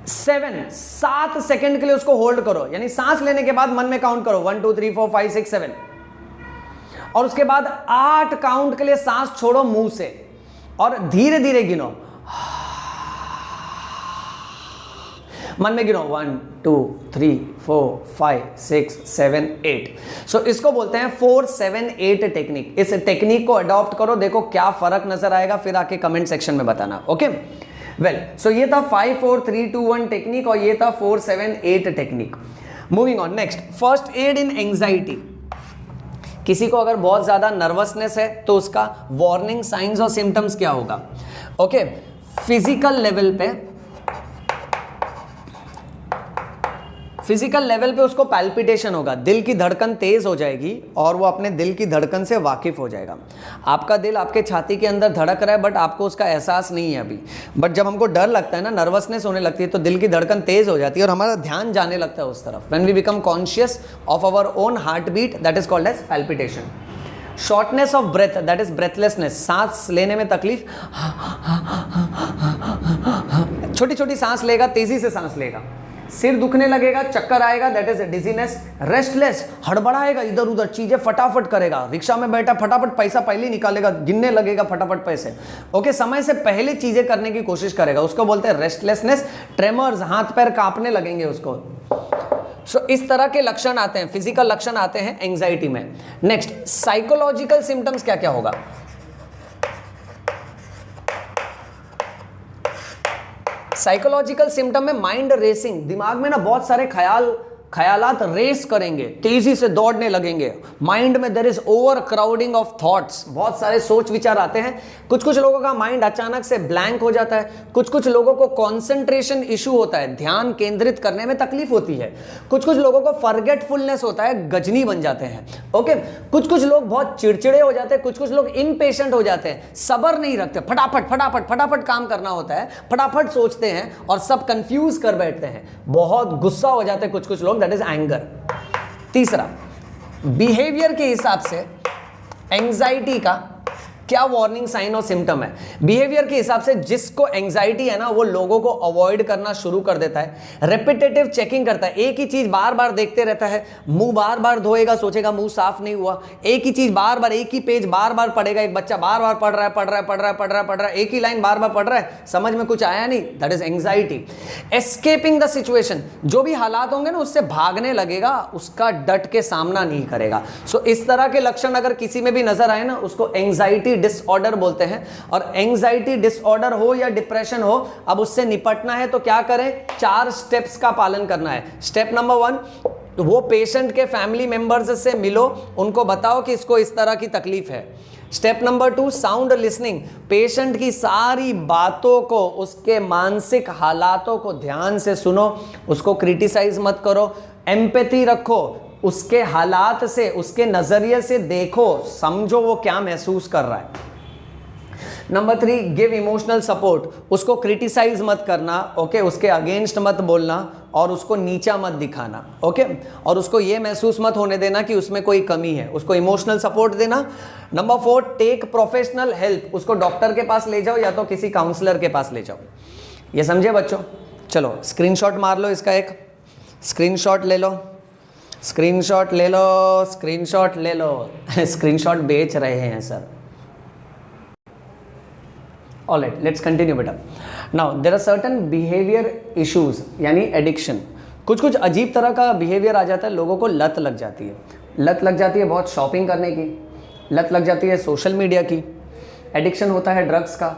7 सेकंड के लिए उसको होल्ड करो, यानी सांस लेने के बाद मन में काउंट करो 1 2 3 4 5 6 7, और उसके बाद 8 काउंट के लिए सांस छोड़ो मुंह से, और धीरे धीरे गिनो, मन में गिनो 1 2 3 4 5 6 7 8। इसको बोलते हैं 4 7 8 टेक्निक। इस टेक्निक को अडॉप्ट करो, देखो क्या फर्क नजर आएगा, फिर आके कमेंट सेक्शन में बताना, ओके। ये था 5 4 3 2 1 टेक्निक, और ये था 4 7 8 technique. Moving on, next, first aid in anxiety. किसी को अगर बहुत ज्यादा नर्वसनेस है तो उसका वार्निंग साइंस और सिम्टम्स क्या होगा, ओके। फिजिकल लेवल पे उसको पैल्पिटेशन होगा, दिल की धड़कन तेज हो जाएगी, और वो अपने दिल की धड़कन से वाकिफ हो जाएगा। आपका दिल आपके छाती के अंदर धड़क रहा है, बट आपको उसका एहसास नहीं है अभी। बट जब हमको डर लगता है ना, नर्वसनेस होने लगती है, तो दिल की धड़कन तेज हो जाती है और हमारा ध्यान जाने लगता है उस तरफ। When we become conscious of our own heart beat, that is called as palpitation. Shortness of breath, that is breathlessness, सांस लेने में तकलीफ, छोटी छोटी सांस लेगा, तेजी से सांस लेगा, सिर दुखने लगेगा, चक्कर आएगा, दैट इज डिजीनेस। रेस्टलेस, हड़बड़ाएगा, इधर उधर चीजें फटाफट करेगा, रिक्शा में बैठा फटाफट पैसा पहले निकालेगा, गिनने लगेगा फटाफट पैसे, ओके, समय से पहले चीजें करने की कोशिश करेगा, उसको बोलते हैं रेस्टलेसनेस। ट्रेमर्स, हाथ पैर कांपने लगेंगे उसको। इस तरह के लक्षण आते हैं, फिजिकल लक्षण आते हैं एंजाइटी में। नेक्स्ट, साइकोलॉजिकल सिम्टम्स क्या क्या होगा। साइकोलॉजिकल सिम्टम में माइंड रेसिंग, दिमाग में ना बहुत सारे ख्याल ख्यालात रेस करेंगे, तेजी से दौड़ने लगेंगे, माइंड में there is overcrowding of thoughts, बहुत सारे सोच विचार आते हैं। कुछ कुछ लोगों का माइंड अचानक से ब्लैंक हो जाता है, कुछ कुछ लोगों को कंसंट्रेशन इशू होता है, ध्यान केंद्रित करने में तकलीफ होती है, कुछ कुछ लोगों को फॉरगेटफुलनेस होता है, गजनी बन जाते हैं। ओके, कुछ कुछ लोग बहुत चिड़चिड़े हो जाते हैं, कुछ कुछ लोग इम्पेशेंट हो जाते हैं, सब्र नहीं रखते, फटाफट फटाफट फटाफट काम करना होता है, फटाफट सोचते हैं और सब कंफ्यूज कर बैठते हैं, बहुत गुस्सा हो जाते हैं कुछ कुछ लोग, दैट इज एंगर। तीसरा, बिहेवियर के हिसाब से एंजाइटी का क्या वार्निंग साइन और सिम्टम है। बिहेवियर के हिसाब से जिसको एंजाइटी है ना, वो लोगों को अवॉइड करना शुरू कर देता है, रेपिटेटिव चेकिंग करता है, एक ही चीज बार बार देखते रहता है, मुंह बार बार धोएगा, सोचेगा मुंह साफ नहीं हुआ, एक ही चीज बार बार, एक ही पेज बार बार पढ़ेगा, एक बच्चा बार बार पढ़ रहा है, एक ही लाइन बार बार पढ़ रहा है, समझ में कुछ आया नहीं, that is anxiety. Escaping the situation, जो भी हालात होंगे ना उससे भागने लगेगा, उसका डट के सामना नहीं करेगा। सो इस तरह के लक्षण अगर किसी में भी नजर आए ना, उसको एंजाइटी डिसऑर्डर बोलते हैं। और एंजाइटी डिसऑर्डर हो या डिप्रेशन हो, अब उससे निपटना है तो क्या करें, 4 स्टेप्स का पालन करना है। स्टेप नंबर 1, वो पेशेंट के फैमिली मेंबर्स से मिलो, उनको बताओ कि इसको इस तरह की तकलीफ है। Step number 2, sound listening, patient की सारी बातों को, उसके मानसिक हालातों को ध्यान से सुनो, उसको क्रिटिसाइज मत करो, एम्पैथी रखो, उसके हालात से, उसके नजरिए से देखो, समझो वो क्या महसूस कर रहा है। नंबर 3, गिव इमोशनल सपोर्ट, उसको क्रिटिसाइज मत करना, ओके, उसके अगेंस्ट मत बोलना और उसको नीचा मत दिखाना, ओके, और उसको ये महसूस मत होने देना कि उसमें कोई कमी है, उसको इमोशनल सपोर्ट देना। नंबर 4, टेक प्रोफेशनल हेल्प, उसको डॉक्टर के पास ले जाओ या तो किसी काउंसलर के पास ले जाओ। ये समझे बच्चों? चलो स्क्रीनशॉट मार लो, इसका एक स्क्रीनशॉट ले लो, स्क्रीनशॉट ले लो, स्क्रीनशॉट ले लो। स्क्रीनशॉट बेच रहे हैं सर। ऑलराइट, लेट्स कंटिन्यू बेटा। Now there are certain behaviour issues, यानी एडिक्शन। कुछ कुछ अजीब तरह का बिहेवियर आ जाता है, लोगों को लत लग जाती है, लत लग जाती है बहुत शॉपिंग करने की, लत लग जाती है सोशल मीडिया की, एडिक्शन होता है ड्रग्स का,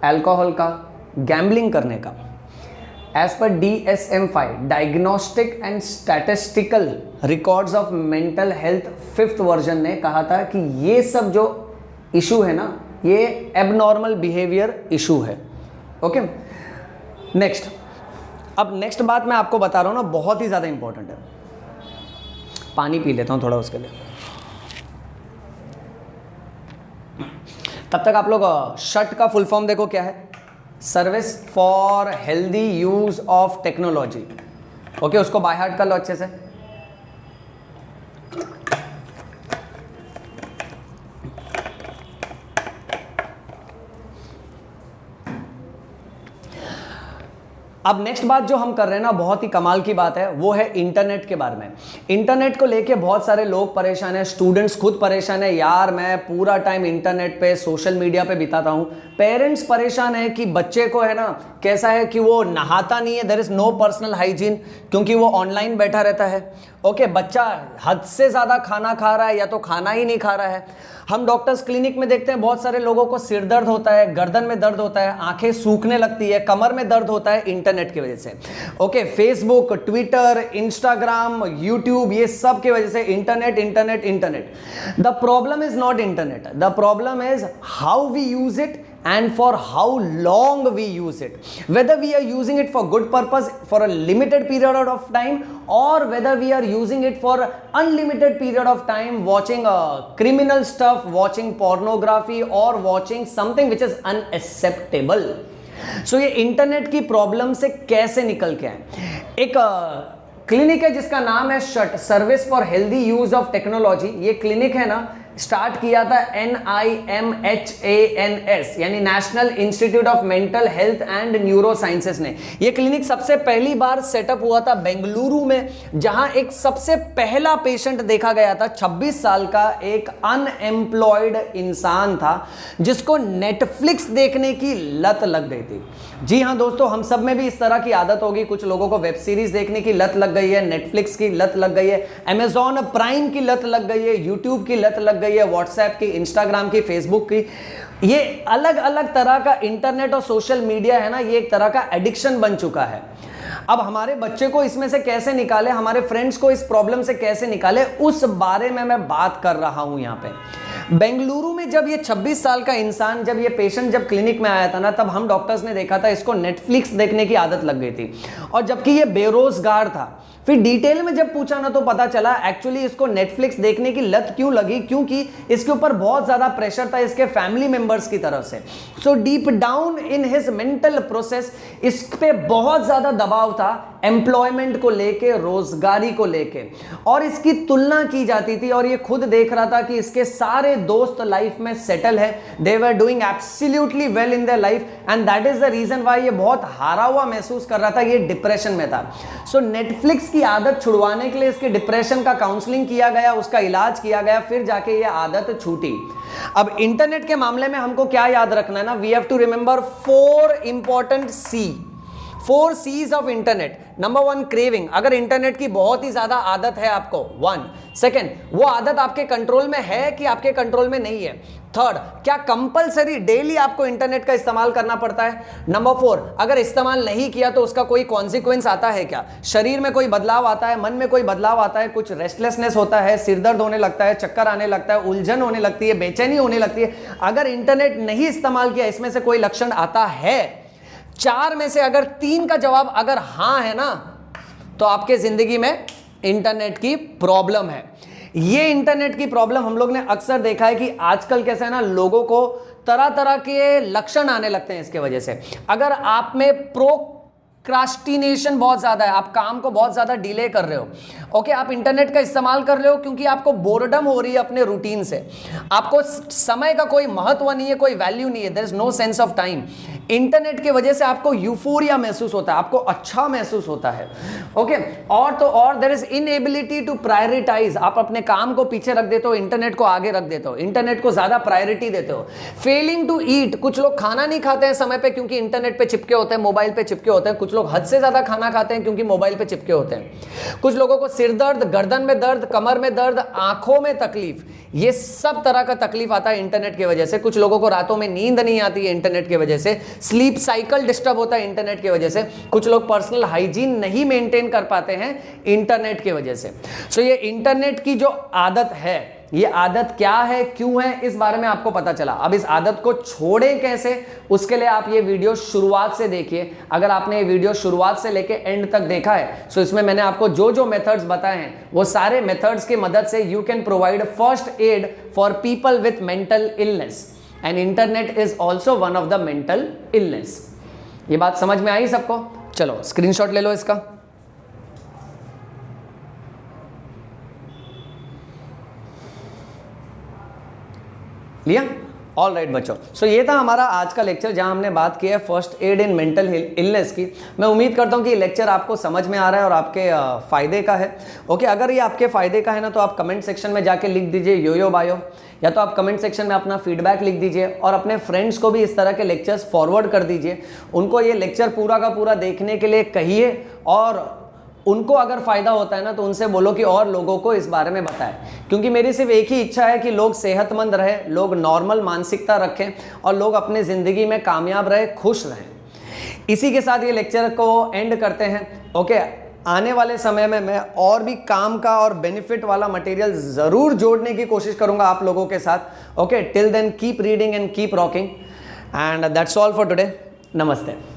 अल्कोहल का, गैम्बलिंग करने का। As per DSM-5 diagnostic and statistical records of mental health 5th version ने कहा था कि ये सब जो इशू है ना, ये एबनॉर्मल बिहेवियर इशू है। Okay, next. अब नेक्स्ट बात मैं आपको बता रहा हूँ ना, बहुत ही ज़्यादा इंपॉर्टेंट है। पानी पी लेता हूँ थोड़ा उसके लिए, तब तक आप लोग शट का फुल फॉर्म देखो क्या है, service for healthy use of technology. Okay, उसको बाय हार्ट कर लो अच्छे से। अब नेक्स्ट बात जो हम कर रहे हैं ना, बहुत ही कमाल की बात है, वो है इंटरनेट के बारे में। इंटरनेट को लेके बहुत सारे लोग परेशान हैं, स्टूडेंट्स खुद परेशान है, यार मैं पूरा टाइम इंटरनेट पे, सोशल मीडिया पे बिताता हूँ। पेरेंट्स परेशान है कि बच्चे को है ना, कैसा है कि वो नहाता नहीं है, there is no personal hygiene, क्योंकि वो ऑनलाइन बैठा रहता है। ओके, बच्चा हद से ज़्यादा खाना खा रहा है या तो खाना ही नहीं खा रहा है। हम डॉक्टर्स क्लिनिक में देखते हैं बहुत सारे लोगों को सिर दर्द होता है, गर्दन में दर्द होता है, आंखें सूखने लगती है, कमर में दर्द होता है इंटरनेट की वजह से। Okay, Facebook, Twitter, Instagram, YouTube, ये सब की वजह से internet internet internet. The problem is not internet, the problem is how we use it and for how long we use it, whether we are using it for good purpose for a limited period of time or whether we are using it for unlimited period of time watching criminal stuff, watching pornography or watching something which is unacceptable. So ये internet की problem से कैसे निकल के आए। एक clinic है जिसका नाम है shut, service for healthy use of technology. ये क्लिनिक है ना, स्टार्ट किया था NIMHANS यानी national institute of mental health and neuro sciences ने। यह क्लिनिक सबसे पहली बार सेटअप हुआ था बेंगलुरु में, जहां एक सबसे पहला पेशेंट देखा गया था। 26 साल का एक अनएम्प्लॉयड इंसान था जिसको नेटफ्लिक्स देखने की लत लग गई थी। जी हाँ दोस्तों, हम सब में भी इस तरह की आदत होगी। कुछ लोगों को वेब सीरीज देखने की लत लग गई है, नेटफ्लिक्स की लत लग गई है, अमेजॉन प्राइम की लत लग गई है, यूट्यूब की लत लग गई है, व्हाट्सएप की, इंस्टाग्राम की, फेसबुक की। ये अलग अलग तरह का इंटरनेट और सोशल मीडिया है ना, ये एक तरह का एडिक्शन बन चुका है। अब हमारे बच्चे को इसमें से कैसे निकाले, हमारे फ्रेंड्स को इस प्रॉब्लम से कैसे निकाले, उस बारे में मैं बात कर रहा हूं यहां पे। बेंगलुरु में जब ये 26 साल का इंसान, जब ये पेशेंट जब क्लिनिक में आया था ना, तब हम डॉक्टर्स ने देखा था इसको नेटफ्लिक्स देखने की आदत लग गई थी, और जबकि ये बेरोजगार था। फिर डिटेल में जब पूछा ना तो पता चला एक्चुअली इसको नेटफ्लिक्स देखने की लत क्यों लगी, क्योंकि इसके ऊपर बहुत ज्यादा प्रेशर था इसके फैमिली मेंबर्स की तरफ से। So deep down in his mental process इस पे बहुत ज्यादा दबाव था एम्प्लॉयमेंट को लेके, रोजगारी को लेके, और इसकी तुलना की जाती थी। और ये खुद देख रहा था कि इसके सारे दोस्त लाइफ में सेटल है, they were doing absolutely well in their life, and that is the reason why ये बहुत हारा हुआ महसूस कर रहा था, ये डिप्रेशन में था। सो नेटफ्लिक्स की आदत छुड़वाने के लिए इसके डिप्रेशन का काउंसलिंग किया गया, उसका इलाज किया गया, फिर जाके ये आदत छूटी। अब इंटरनेट के मामले में हमको क्या याद रखना है ना, we have to remember 4 important C, 4 C's of internet. Number 1 craving, अगर इंटरनेट की बहुत ही ज्यादा आदत है आपको, 1। सेकेंड, वो आदत आपके कंट्रोल में है कि आपके कंट्रोल में नहीं है। थर्ड, क्या कंपलसरी डेली आपको इंटरनेट का इस्तेमाल करना पड़ता है। नंबर 4, अगर इस्तेमाल नहीं किया तो उसका कोई कॉन्सिक्वेंस आता है क्या, शरीर में कोई बदलाव आता है, मन में कोई बदलाव आता है, कुछ रेस्टलेसनेस होता है, सिरदर्द होने लगता है, चक्कर आने लगता है, उलझन होने लगती है, बेचैनी होने लगती है। अगर इंटरनेट नहीं इस्तेमाल किया, इसमें से कोई लक्षण आता है, 4 में से अगर 3 का जवाब अगर हां है ना, तो आपके जिंदगी में इंटरनेट की प्रॉब्लम है। ये इंटरनेट की प्रॉब्लम हम लोग ने अक्सर देखा है कि आजकल कैसा है ना, लोगों को तरह तरह के लक्षण आने लगते हैं इसके वजह से। अगर आप में प्रोक्रास्टिनेशन बहुत ज्यादा है, आप काम को बहुत ज्यादा डिले कर रहे हो, ओके, आप इंटरनेट का इस्तेमाल कर रहे हो क्योंकि आपको बोरडम हो रही है अपने रूटीन से, आपको समय का कोई महत्व नहीं है, कोई वैल्यू नहीं है, there is no sense of time. Internet की वजह से आपको यूफोरिया महसूस होता है, आपको अच्छा महसूस होता है, ओके। और there is inability to prioritise, आप अपने काम को पीछे रख देते हो, इंटरनेट को आगे रख देते हो, इंटरनेट को ज्यादा प्रायोरिटी देते हो। फेलिंग टू ईट, कुछ लोग खाना नहीं खाते हैं समय पे क्योंकि इंटरनेट पे चिपके होते हैं, मोबाइल पे चिपके होते हैं। कुछ लोग हद से ज्यादा खाना खाते हैं क्योंकि मोबाइल पे चिपके होते हैं। कुछ लोगों को सिर दर्द, गर्दन में दर्द, कमर में दर्द, आंखों में तकलीफ, ये सब तरह का तकलीफ आता है इंटरनेट की वजह से। कुछ लोगों को रातों में नींद नहीं आती है इंटरनेट की वजह से, स्लीप साइकिल डिस्टर्ब होता है इंटरनेट की वजह से। कुछ लोग पर्सनल हाइजीन नहीं मेंटेन कर पाते हैं इंटरनेट की वजह से। सो ये इंटरनेट की जो आदत है, ये आदत क्या है, क्यों है, इस बारे में आपको पता चला। अब इस आदत को छोड़ें कैसे, उसके लिए आप ये वीडियो शुरुआत से देखिए। अगर आपने ये वीडियो शुरुआत से लेके एंड तक देखा है, सो इसमें मैंने आपको जो जो मेथड्स बताए हैं, वो सारे मेथड्स की मदद से you can provide first aid for people with mental illness, and internet is also one of the mental illness. ये बात समझ में आई सबको? चलो स्क्रीनशॉट ले लो इसका। लिया? ऑल राइट बच्चों, सो ये था हमारा आज का लेक्चर जहां हमने बात की है first aid in mental illness की। मैं उम्मीद करता हूं कि ये लेक्चर आपको समझ में आ रहा है और आपके फायदे का है। ओके, अगर ये आपके फायदे का है ना, तो आप कमेंट सेक्शन में जाके लिख दीजिए योयो बायो, या तो आप कमेंट सेक्शन में अपना फीडबैक लिख दीजिए, और अपने फ्रेंड्स को भी इस तरह के लेक्चर्स फॉरवर्ड कर दीजिए। उनको ये लेक्चर पूरा का पूरा देखने के लिए कहिए, और उनको अगर फ़ायदा होता है ना, तो उनसे बोलो कि और लोगों को इस बारे में बताएं। क्योंकि मेरी सिर्फ एक ही इच्छा है कि लोग सेहतमंद रहे, लोग नॉर्मल मानसिकता रखें, और लोग अपने ज़िंदगी में कामयाब रहे, खुश रहें। इसी के साथ ये लेक्चर को एंड करते हैं। ओके, आने वाले समय में मैं और भी काम का और बेनिफिट वाला मटेरियल ज़रूर जोड़ने की कोशिश करूँगा आप लोगों के साथ। Okay, till then keep reading and keep rocking, and that's all for today. नमस्ते।